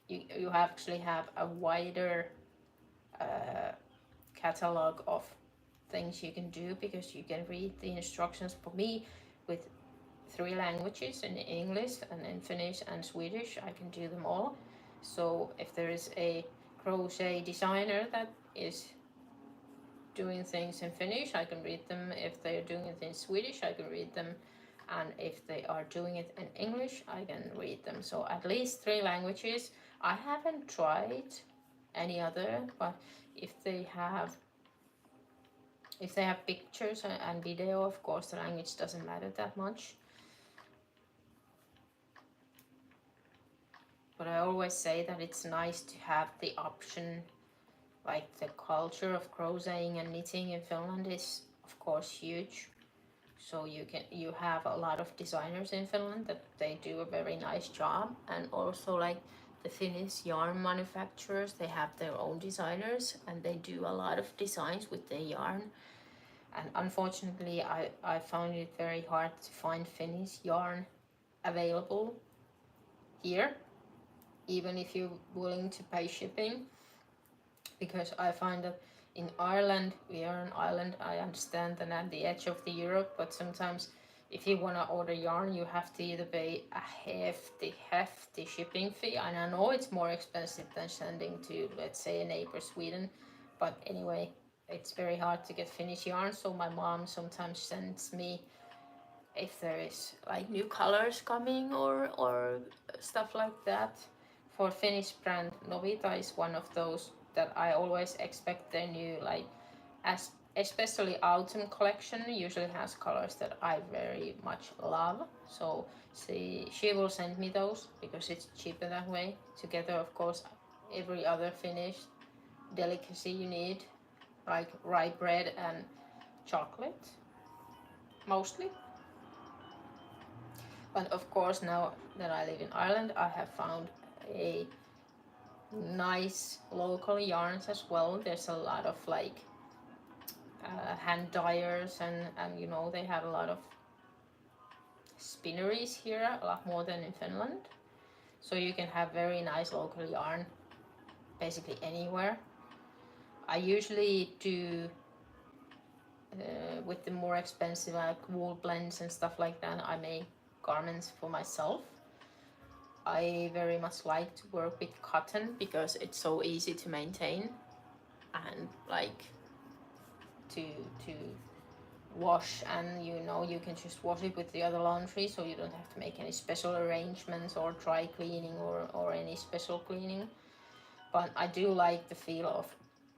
you actually have a wider catalog of things you can do, because you can read the instructions. For me, with 3 languages, in English and in Finnish and Swedish, I can do them all. So if there is a crochet designer that is doing things in Finnish, I can read them. If they're doing it in Swedish, I can read them. And if they are doing it in English, I can read them. So at least 3 languages. I haven't tried any other, but if they have pictures and video, of course the language doesn't matter that much. But I always say that it's nice to have the option. Like the culture of crocheting and knitting in Finland is of course huge. So you have a lot of designers in Finland that they do a very nice job. And also like the Finnish yarn manufacturers, they have their own designers and they do a lot of designs with their yarn. And unfortunately I found it very hard to find Finnish yarn available here, even if you're willing to pay shipping. Because I find that in Ireland, we are an island, I understand, and at the edge of the Europe, but sometimes if you want to order yarn, you have to either pay a hefty shipping fee. And I know it's more expensive than sending to, let's say, a neighbor Sweden, but anyway, it's very hard to get Finnish yarn. So my mom sometimes sends me, if there is like new colors coming or stuff like that. For Finnish brand, Novita is one of those that I always expect their new, like, especially autumn collection usually has colors that I very much love. So she will send me those because it's cheaper that way. Together, of course, every other Finnish delicacy you need, like rye bread and chocolate, mostly. But of course, now that I live in Ireland, I have found a nice local yarns as well. There's a lot of like hand dyers and you know, they have a lot of spinneries here, a lot more than in Finland. So you can have very nice local yarn basically anywhere. I usually do with the more expensive like wool blends and stuff like that, I make garments for myself. I very much like to work with cotton because it's so easy to maintain and like to wash, and you know you can just wash it with the other laundry, so you don't have to make any special arrangements or dry cleaning or any special cleaning. But I do like the feel of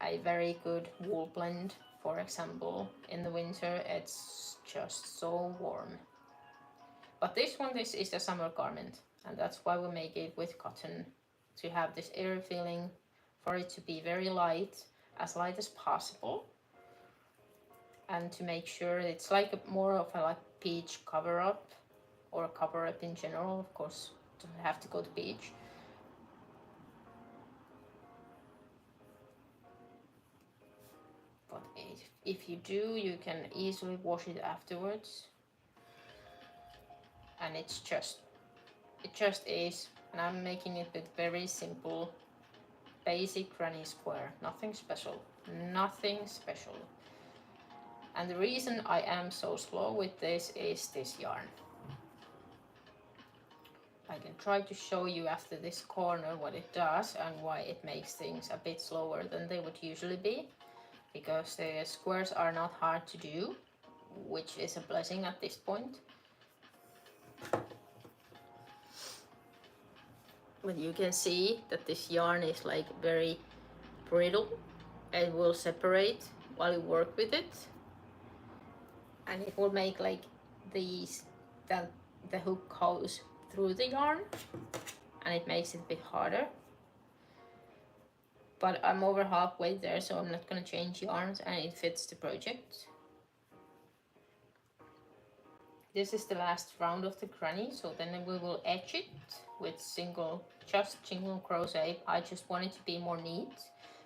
a very good wool blend. For example, in the winter it's just so warm. But this is a summer garment, and that's why we make it with cotton, to have this air feeling, for it to be very light, as light as possible, and to make sure it's like more of a like beach cover up, or a cover up in general. Of course, don't have to go to beach. But if you do, you can easily wash it afterwards, and it just is. And I'm making it with very simple, basic granny square, nothing special, nothing special. And the reason I am so slow with this is this yarn. I can try to show you after this corner what it does and why it makes things a bit slower than they would usually be, because the squares are not hard to do, which is a blessing at this point. But you can see that this yarn is like very brittle. It will separate while you work with it, and it will make like these, that the hook goes through the yarn, and it makes it a bit harder. But I'm over halfway there, so I'm not gonna change yarns, and it fits the project. This is the last round of the granny, so then we will edge it with just single crochet. I just want it to be more neat.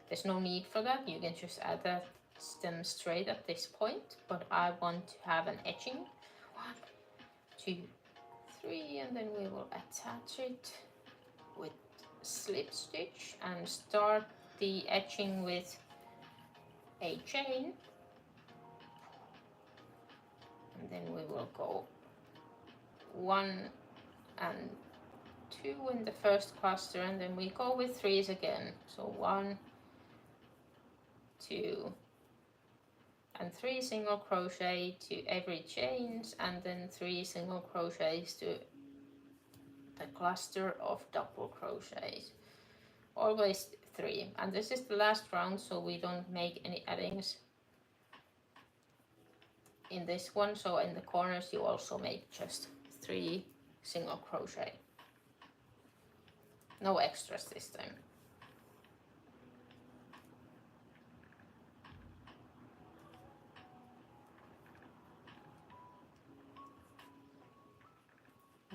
There's no need for that, you can just add that stem straight at this point, but I want to have an edging. 1, 2, 3, and then we will attach it with slip stitch and start the edging with a chain, and then we will go 1 and 2 in the first cluster, and then we go with 3s again. So 1, 2 and 3 single crochet to every chains, and then 3 single crochets to the cluster of double crochets. Always 3, and this is the last round, so we don't make any addings in this one. So in the corners you also make just 3 single crochet, no extras this time.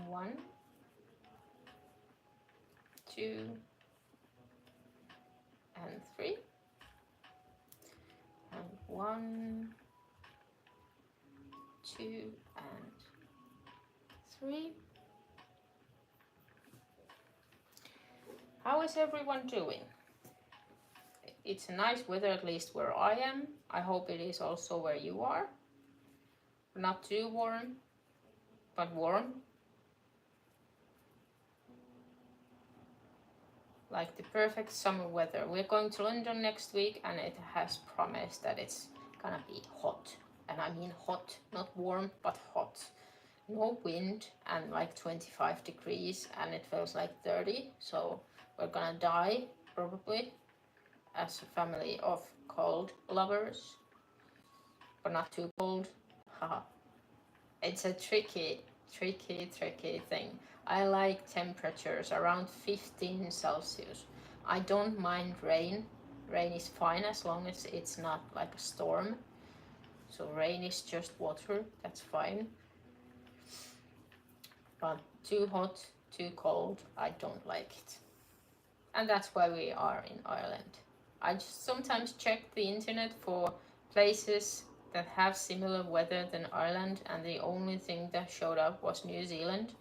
One, 2 and 3, and 1, 2 and 3. How is everyone doing? It's a nice weather, at least where I am. I hope it is also where you are. Not too warm, but warm. Like the perfect summer weather. We're going to London next week, and it has promised that it's gonna be hot. And I mean hot, not warm, but hot. No wind, and like 25 degrees, and it feels like 30. So we're gonna die, probably, as a family of cold lovers. But not too cold. Haha. It's a tricky thing. I like temperatures around 15 Celsius. I don't mind rain. Rain is fine as long as it's not like a storm. So rain is just water, that's fine. But too hot, too cold, I don't like it. And that's why we are in Ireland. I just sometimes check the internet for places that have similar weather than Ireland, and the only thing that showed up was New Zealand.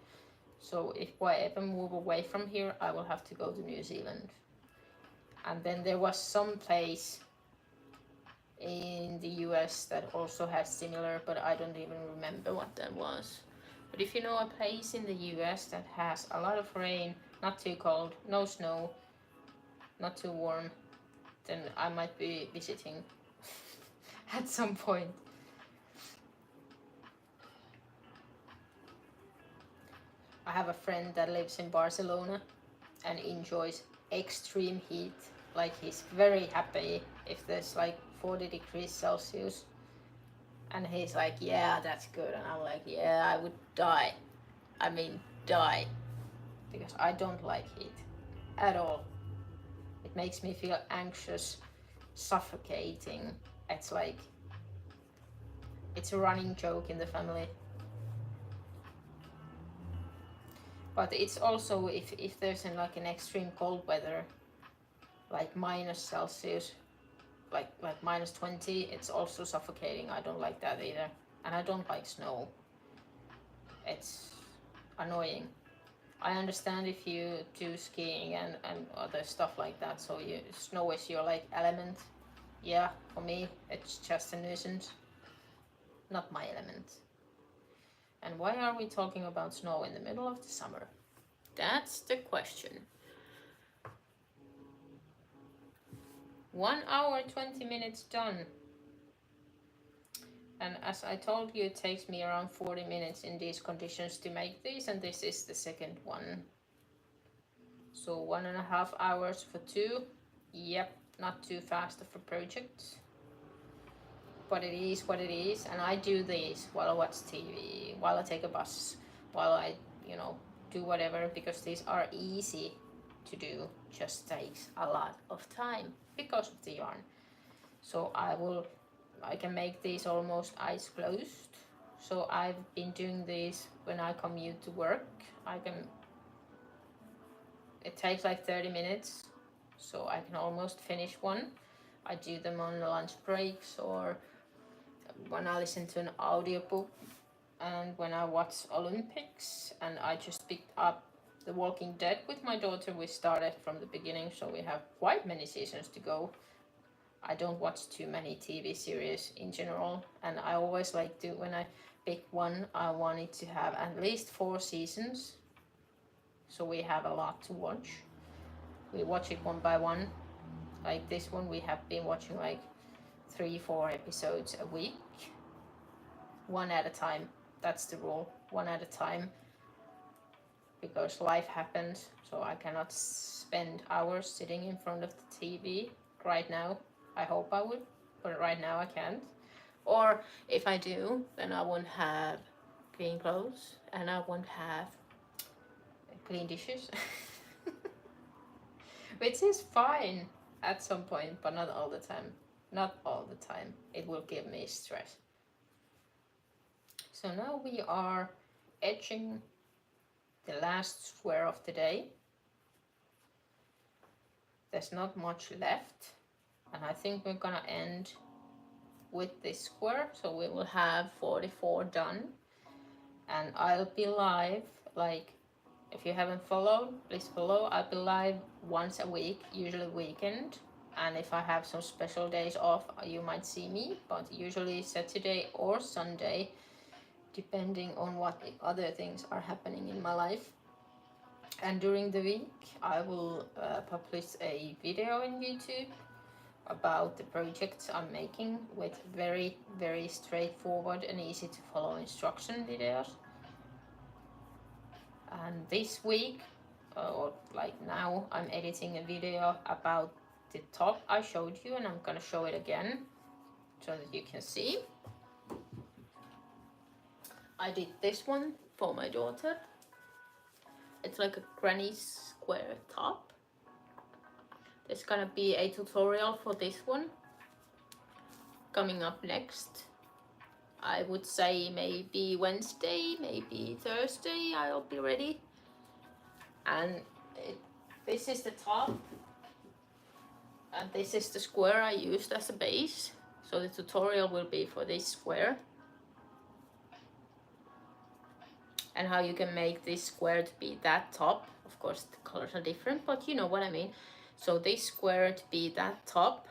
So if I ever move away from here, I will have to go to New Zealand. And then there was some place in the US that also had similar, but I don't even remember what that was. But if you know a place in the US that has a lot of rain, not too cold, no snow, not too warm, then I might be visiting at some point. I have a friend that lives in Barcelona and enjoys extreme heat. Like, he's very happy if there's like 40 degrees Celsius. And he's like, yeah, that's good. And I'm like, yeah, I would die. I mean, die. Because I don't like heat at all. It makes me feel anxious, suffocating. It's like, it's a running joke in the family. But it's also, if there's like an extreme cold weather, like minus Celsius, like minus 20, it's also suffocating. I don't like that either. And I don't like snow. It's annoying. I understand if you do skiing and other stuff like that, so snow is your like element. Yeah, for me it's just a nuisance, not my element. And why are we talking about snow in the middle of the summer? That's the question. 1 hour 20 minutes done. And as I told you, it takes me around 40 minutes in these conditions to make these, and this is the second one. So 1.5 hours for 2. Yep, not too fast of a project. But it is what it is, and I do these while I watch TV, while I take a bus, while I, do whatever, because these are easy to do, just takes a lot of time because of the yarn. So I can make these almost eyes closed. So I've been doing these when I commute to work. It takes like 30 minutes, so I can almost finish one. I do them on lunch breaks or when I listen to an audiobook and when I watch Olympics. And I just picked up The Walking Dead with my daughter. We started from the beginning, so we have quite many seasons to go. I don't watch too many TV series in general, and I always like to, when I pick one, I want it to have at least 4 seasons, so we have a lot to watch. We watch it one by one. Like this one, we have been watching like 3-4 episodes a week, one at a time. That's the rule, one at a time, because life happens, so I cannot spend hours sitting in front of the TV right now. I hope I would, but right now I can't. Or if I do, then I won't have clean clothes and I won't have clean dishes. Which is fine at some point, but not all the time. Not all the time. It will give me stress. So now we are edging the last square of the day. There's not much left, and I think we're gonna end with this square, so we will have 44 done. And I'll be live, like, if you haven't followed, please follow. I'll be live once a week, usually weekend, and if I have some special days off, you might see me, but usually Saturday or Sunday, depending on what other things are happening in my life. And during the week, I will publish a video on YouTube about the projects I'm making, with very, very straightforward and easy to follow instruction videos. And this week, or like now, I'm editing a video about the top I showed you, and I'm gonna show it again so that you can see. I did this one for my daughter. It's like a granny square top. There's gonna be a tutorial for this one coming up next. I would say maybe Wednesday, maybe Thursday I'll be ready. And this is the top, and this is the square I used as a base. So the tutorial will be for this square. and how you can make this square to be that top. Of course the colors are different, but you know what I mean. So this square to be that top,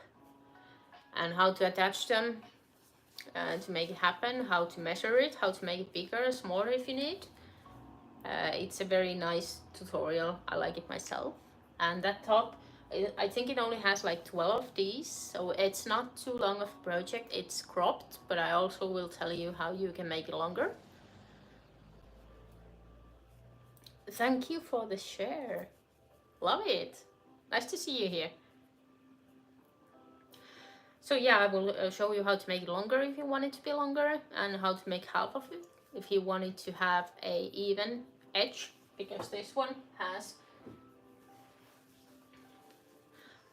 and how to attach them to make it happen, how to measure it, how to make it bigger, smaller if you need. It's a very nice tutorial. I like it myself. And that top, I think it only has like 12 of these, so it's not too long of a project. It's cropped, but I also will tell you how you can make it longer. Thank you for the share. Love it. Nice to see you here. So yeah, I will show you how to make it longer if you want it to be longer, and how to make half of it if you want it to have a even edge, because this one has,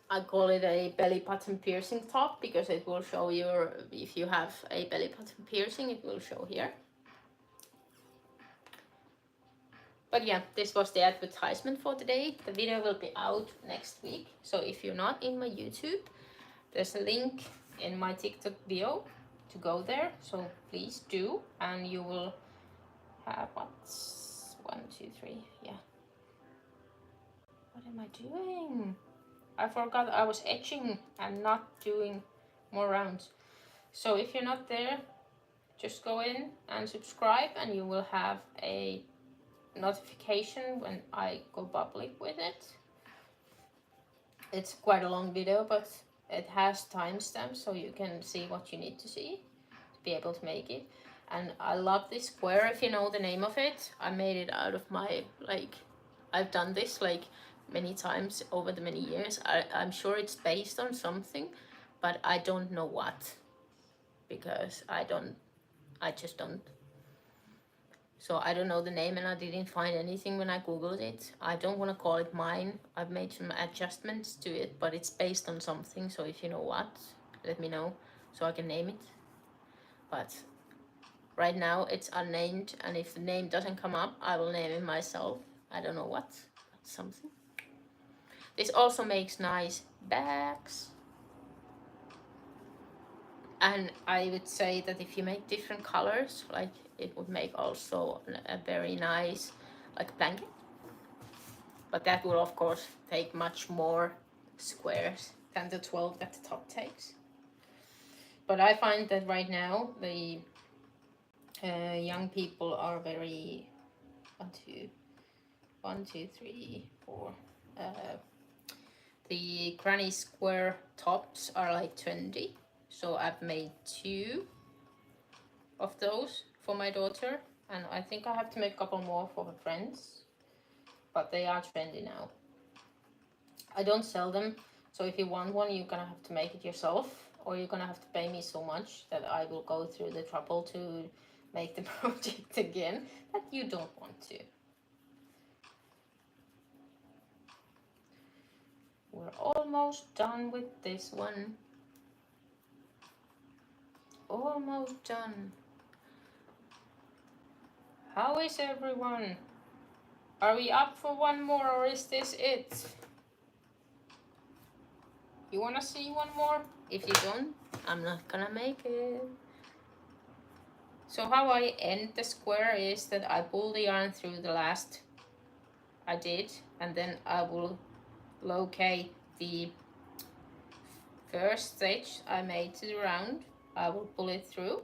I call it a belly button piercing top, because it will show your, if you have a belly button piercing, it will show here. But yeah, this was the advertisement for today. The video will be out next week. So if you're not in my YouTube, there's a link in my TikTok bio to go there. So please do, and you will have what's 1, 2, 3. Yeah. What am I doing? I forgot I was etching and not doing more rounds. So if you're not there, just go in and subscribe, and you will have a notification when I go public with it. It's quite a long video, but it has timestamps, so you can see what you need to see to be able to make it. And I love this square. If you know the name of it, I made it out of my, like, I've done this like many times over the many years. I'm sure it's based on something, but I don't know what, because I just don't. So I don't know the name, and I didn't find anything when I googled it. I don't want to call it mine. I've made some adjustments to it, but it's based on something. So if you know what, let me know so I can name it. But right now it's unnamed, and if the name doesn't come up, I will name it myself. I don't know what, but something. This also makes nice bags. And I would say that if you make different colors, like, it would make also a very nice, like, blanket. But that will of course take much more squares than the 12 that the top takes. But I find that right now the young people are very 1, 2, 3, 4. The granny square tops are like 20. So I've made 2 of those for my daughter, and I think I have to make a couple more for her friends, but they are trendy now. I don't sell them, so if you want one, you're gonna have to make it yourself, or you're gonna have to pay me so much that I will go through the trouble to make the project again that you don't want to. We're almost done with this one. Almost done. How is everyone? Are we up for one more, or is this it? You wanna see one more? If you don't, I'm not gonna make it. So how I end the square is that I pull the yarn through the last I did, and then I will locate the first stitch I made to the round. I will pull it through,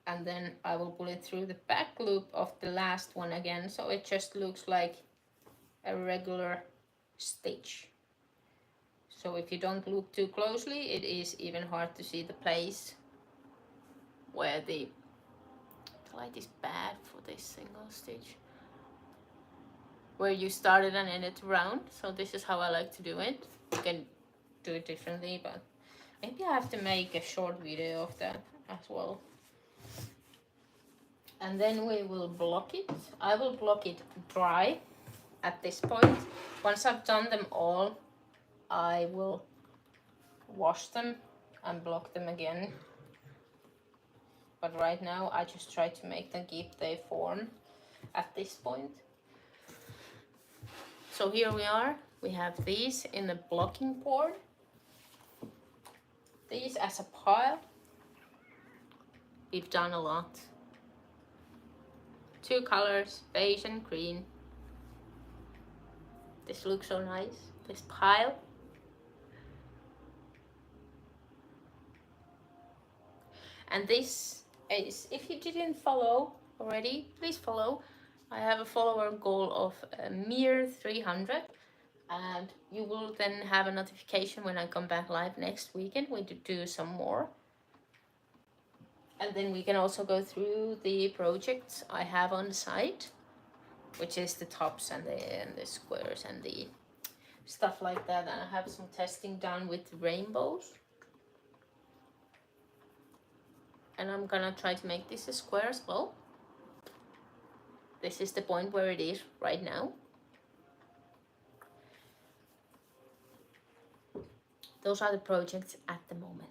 and then I will pull it through the back loop of the last one again, so it just looks like a regular stitch. So if you don't look too closely, it is even hard to see the place where the light is bad for this single stitch, where you started and ended round. So this is how I like to do it. You can do it differently, but maybe I have to make a short video of that as well. And then we will block it. I will block it dry at this point. Once I've done them all, I will wash them and block them again. But right now I just try to make them keep their form at this point. So here we are. We have these in the blocking board. These as a pile. We've done a lot. two colors, beige and green. This looks so nice, this pile. And this is, if you didn't follow already, please follow. I have a follower goal of a mere 300, and you will then have a notification when I come back live next weekend. We do some more. And then we can also go through the projects I have on the site, which is the tops and the squares and the stuff like that. And I have some testing done with rainbows. And I'm gonna try to make this a square as well. This is the point where it is right now. Those are the projects at the moment.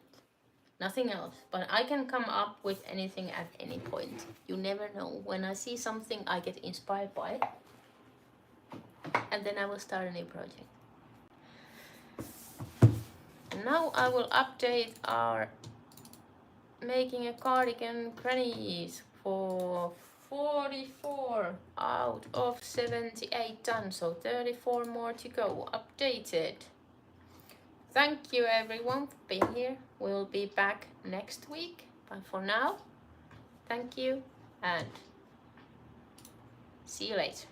Nothing else, but I can come up with anything at any point. You never know. When I see something I get inspired by, and then I will start a new project. And now I will update our making a cardigan grannies for 44 out of 78 done, so 34 more to go. Updated. Thank you everyone for being here. We'll be back next week, but for now, thank you and see you later.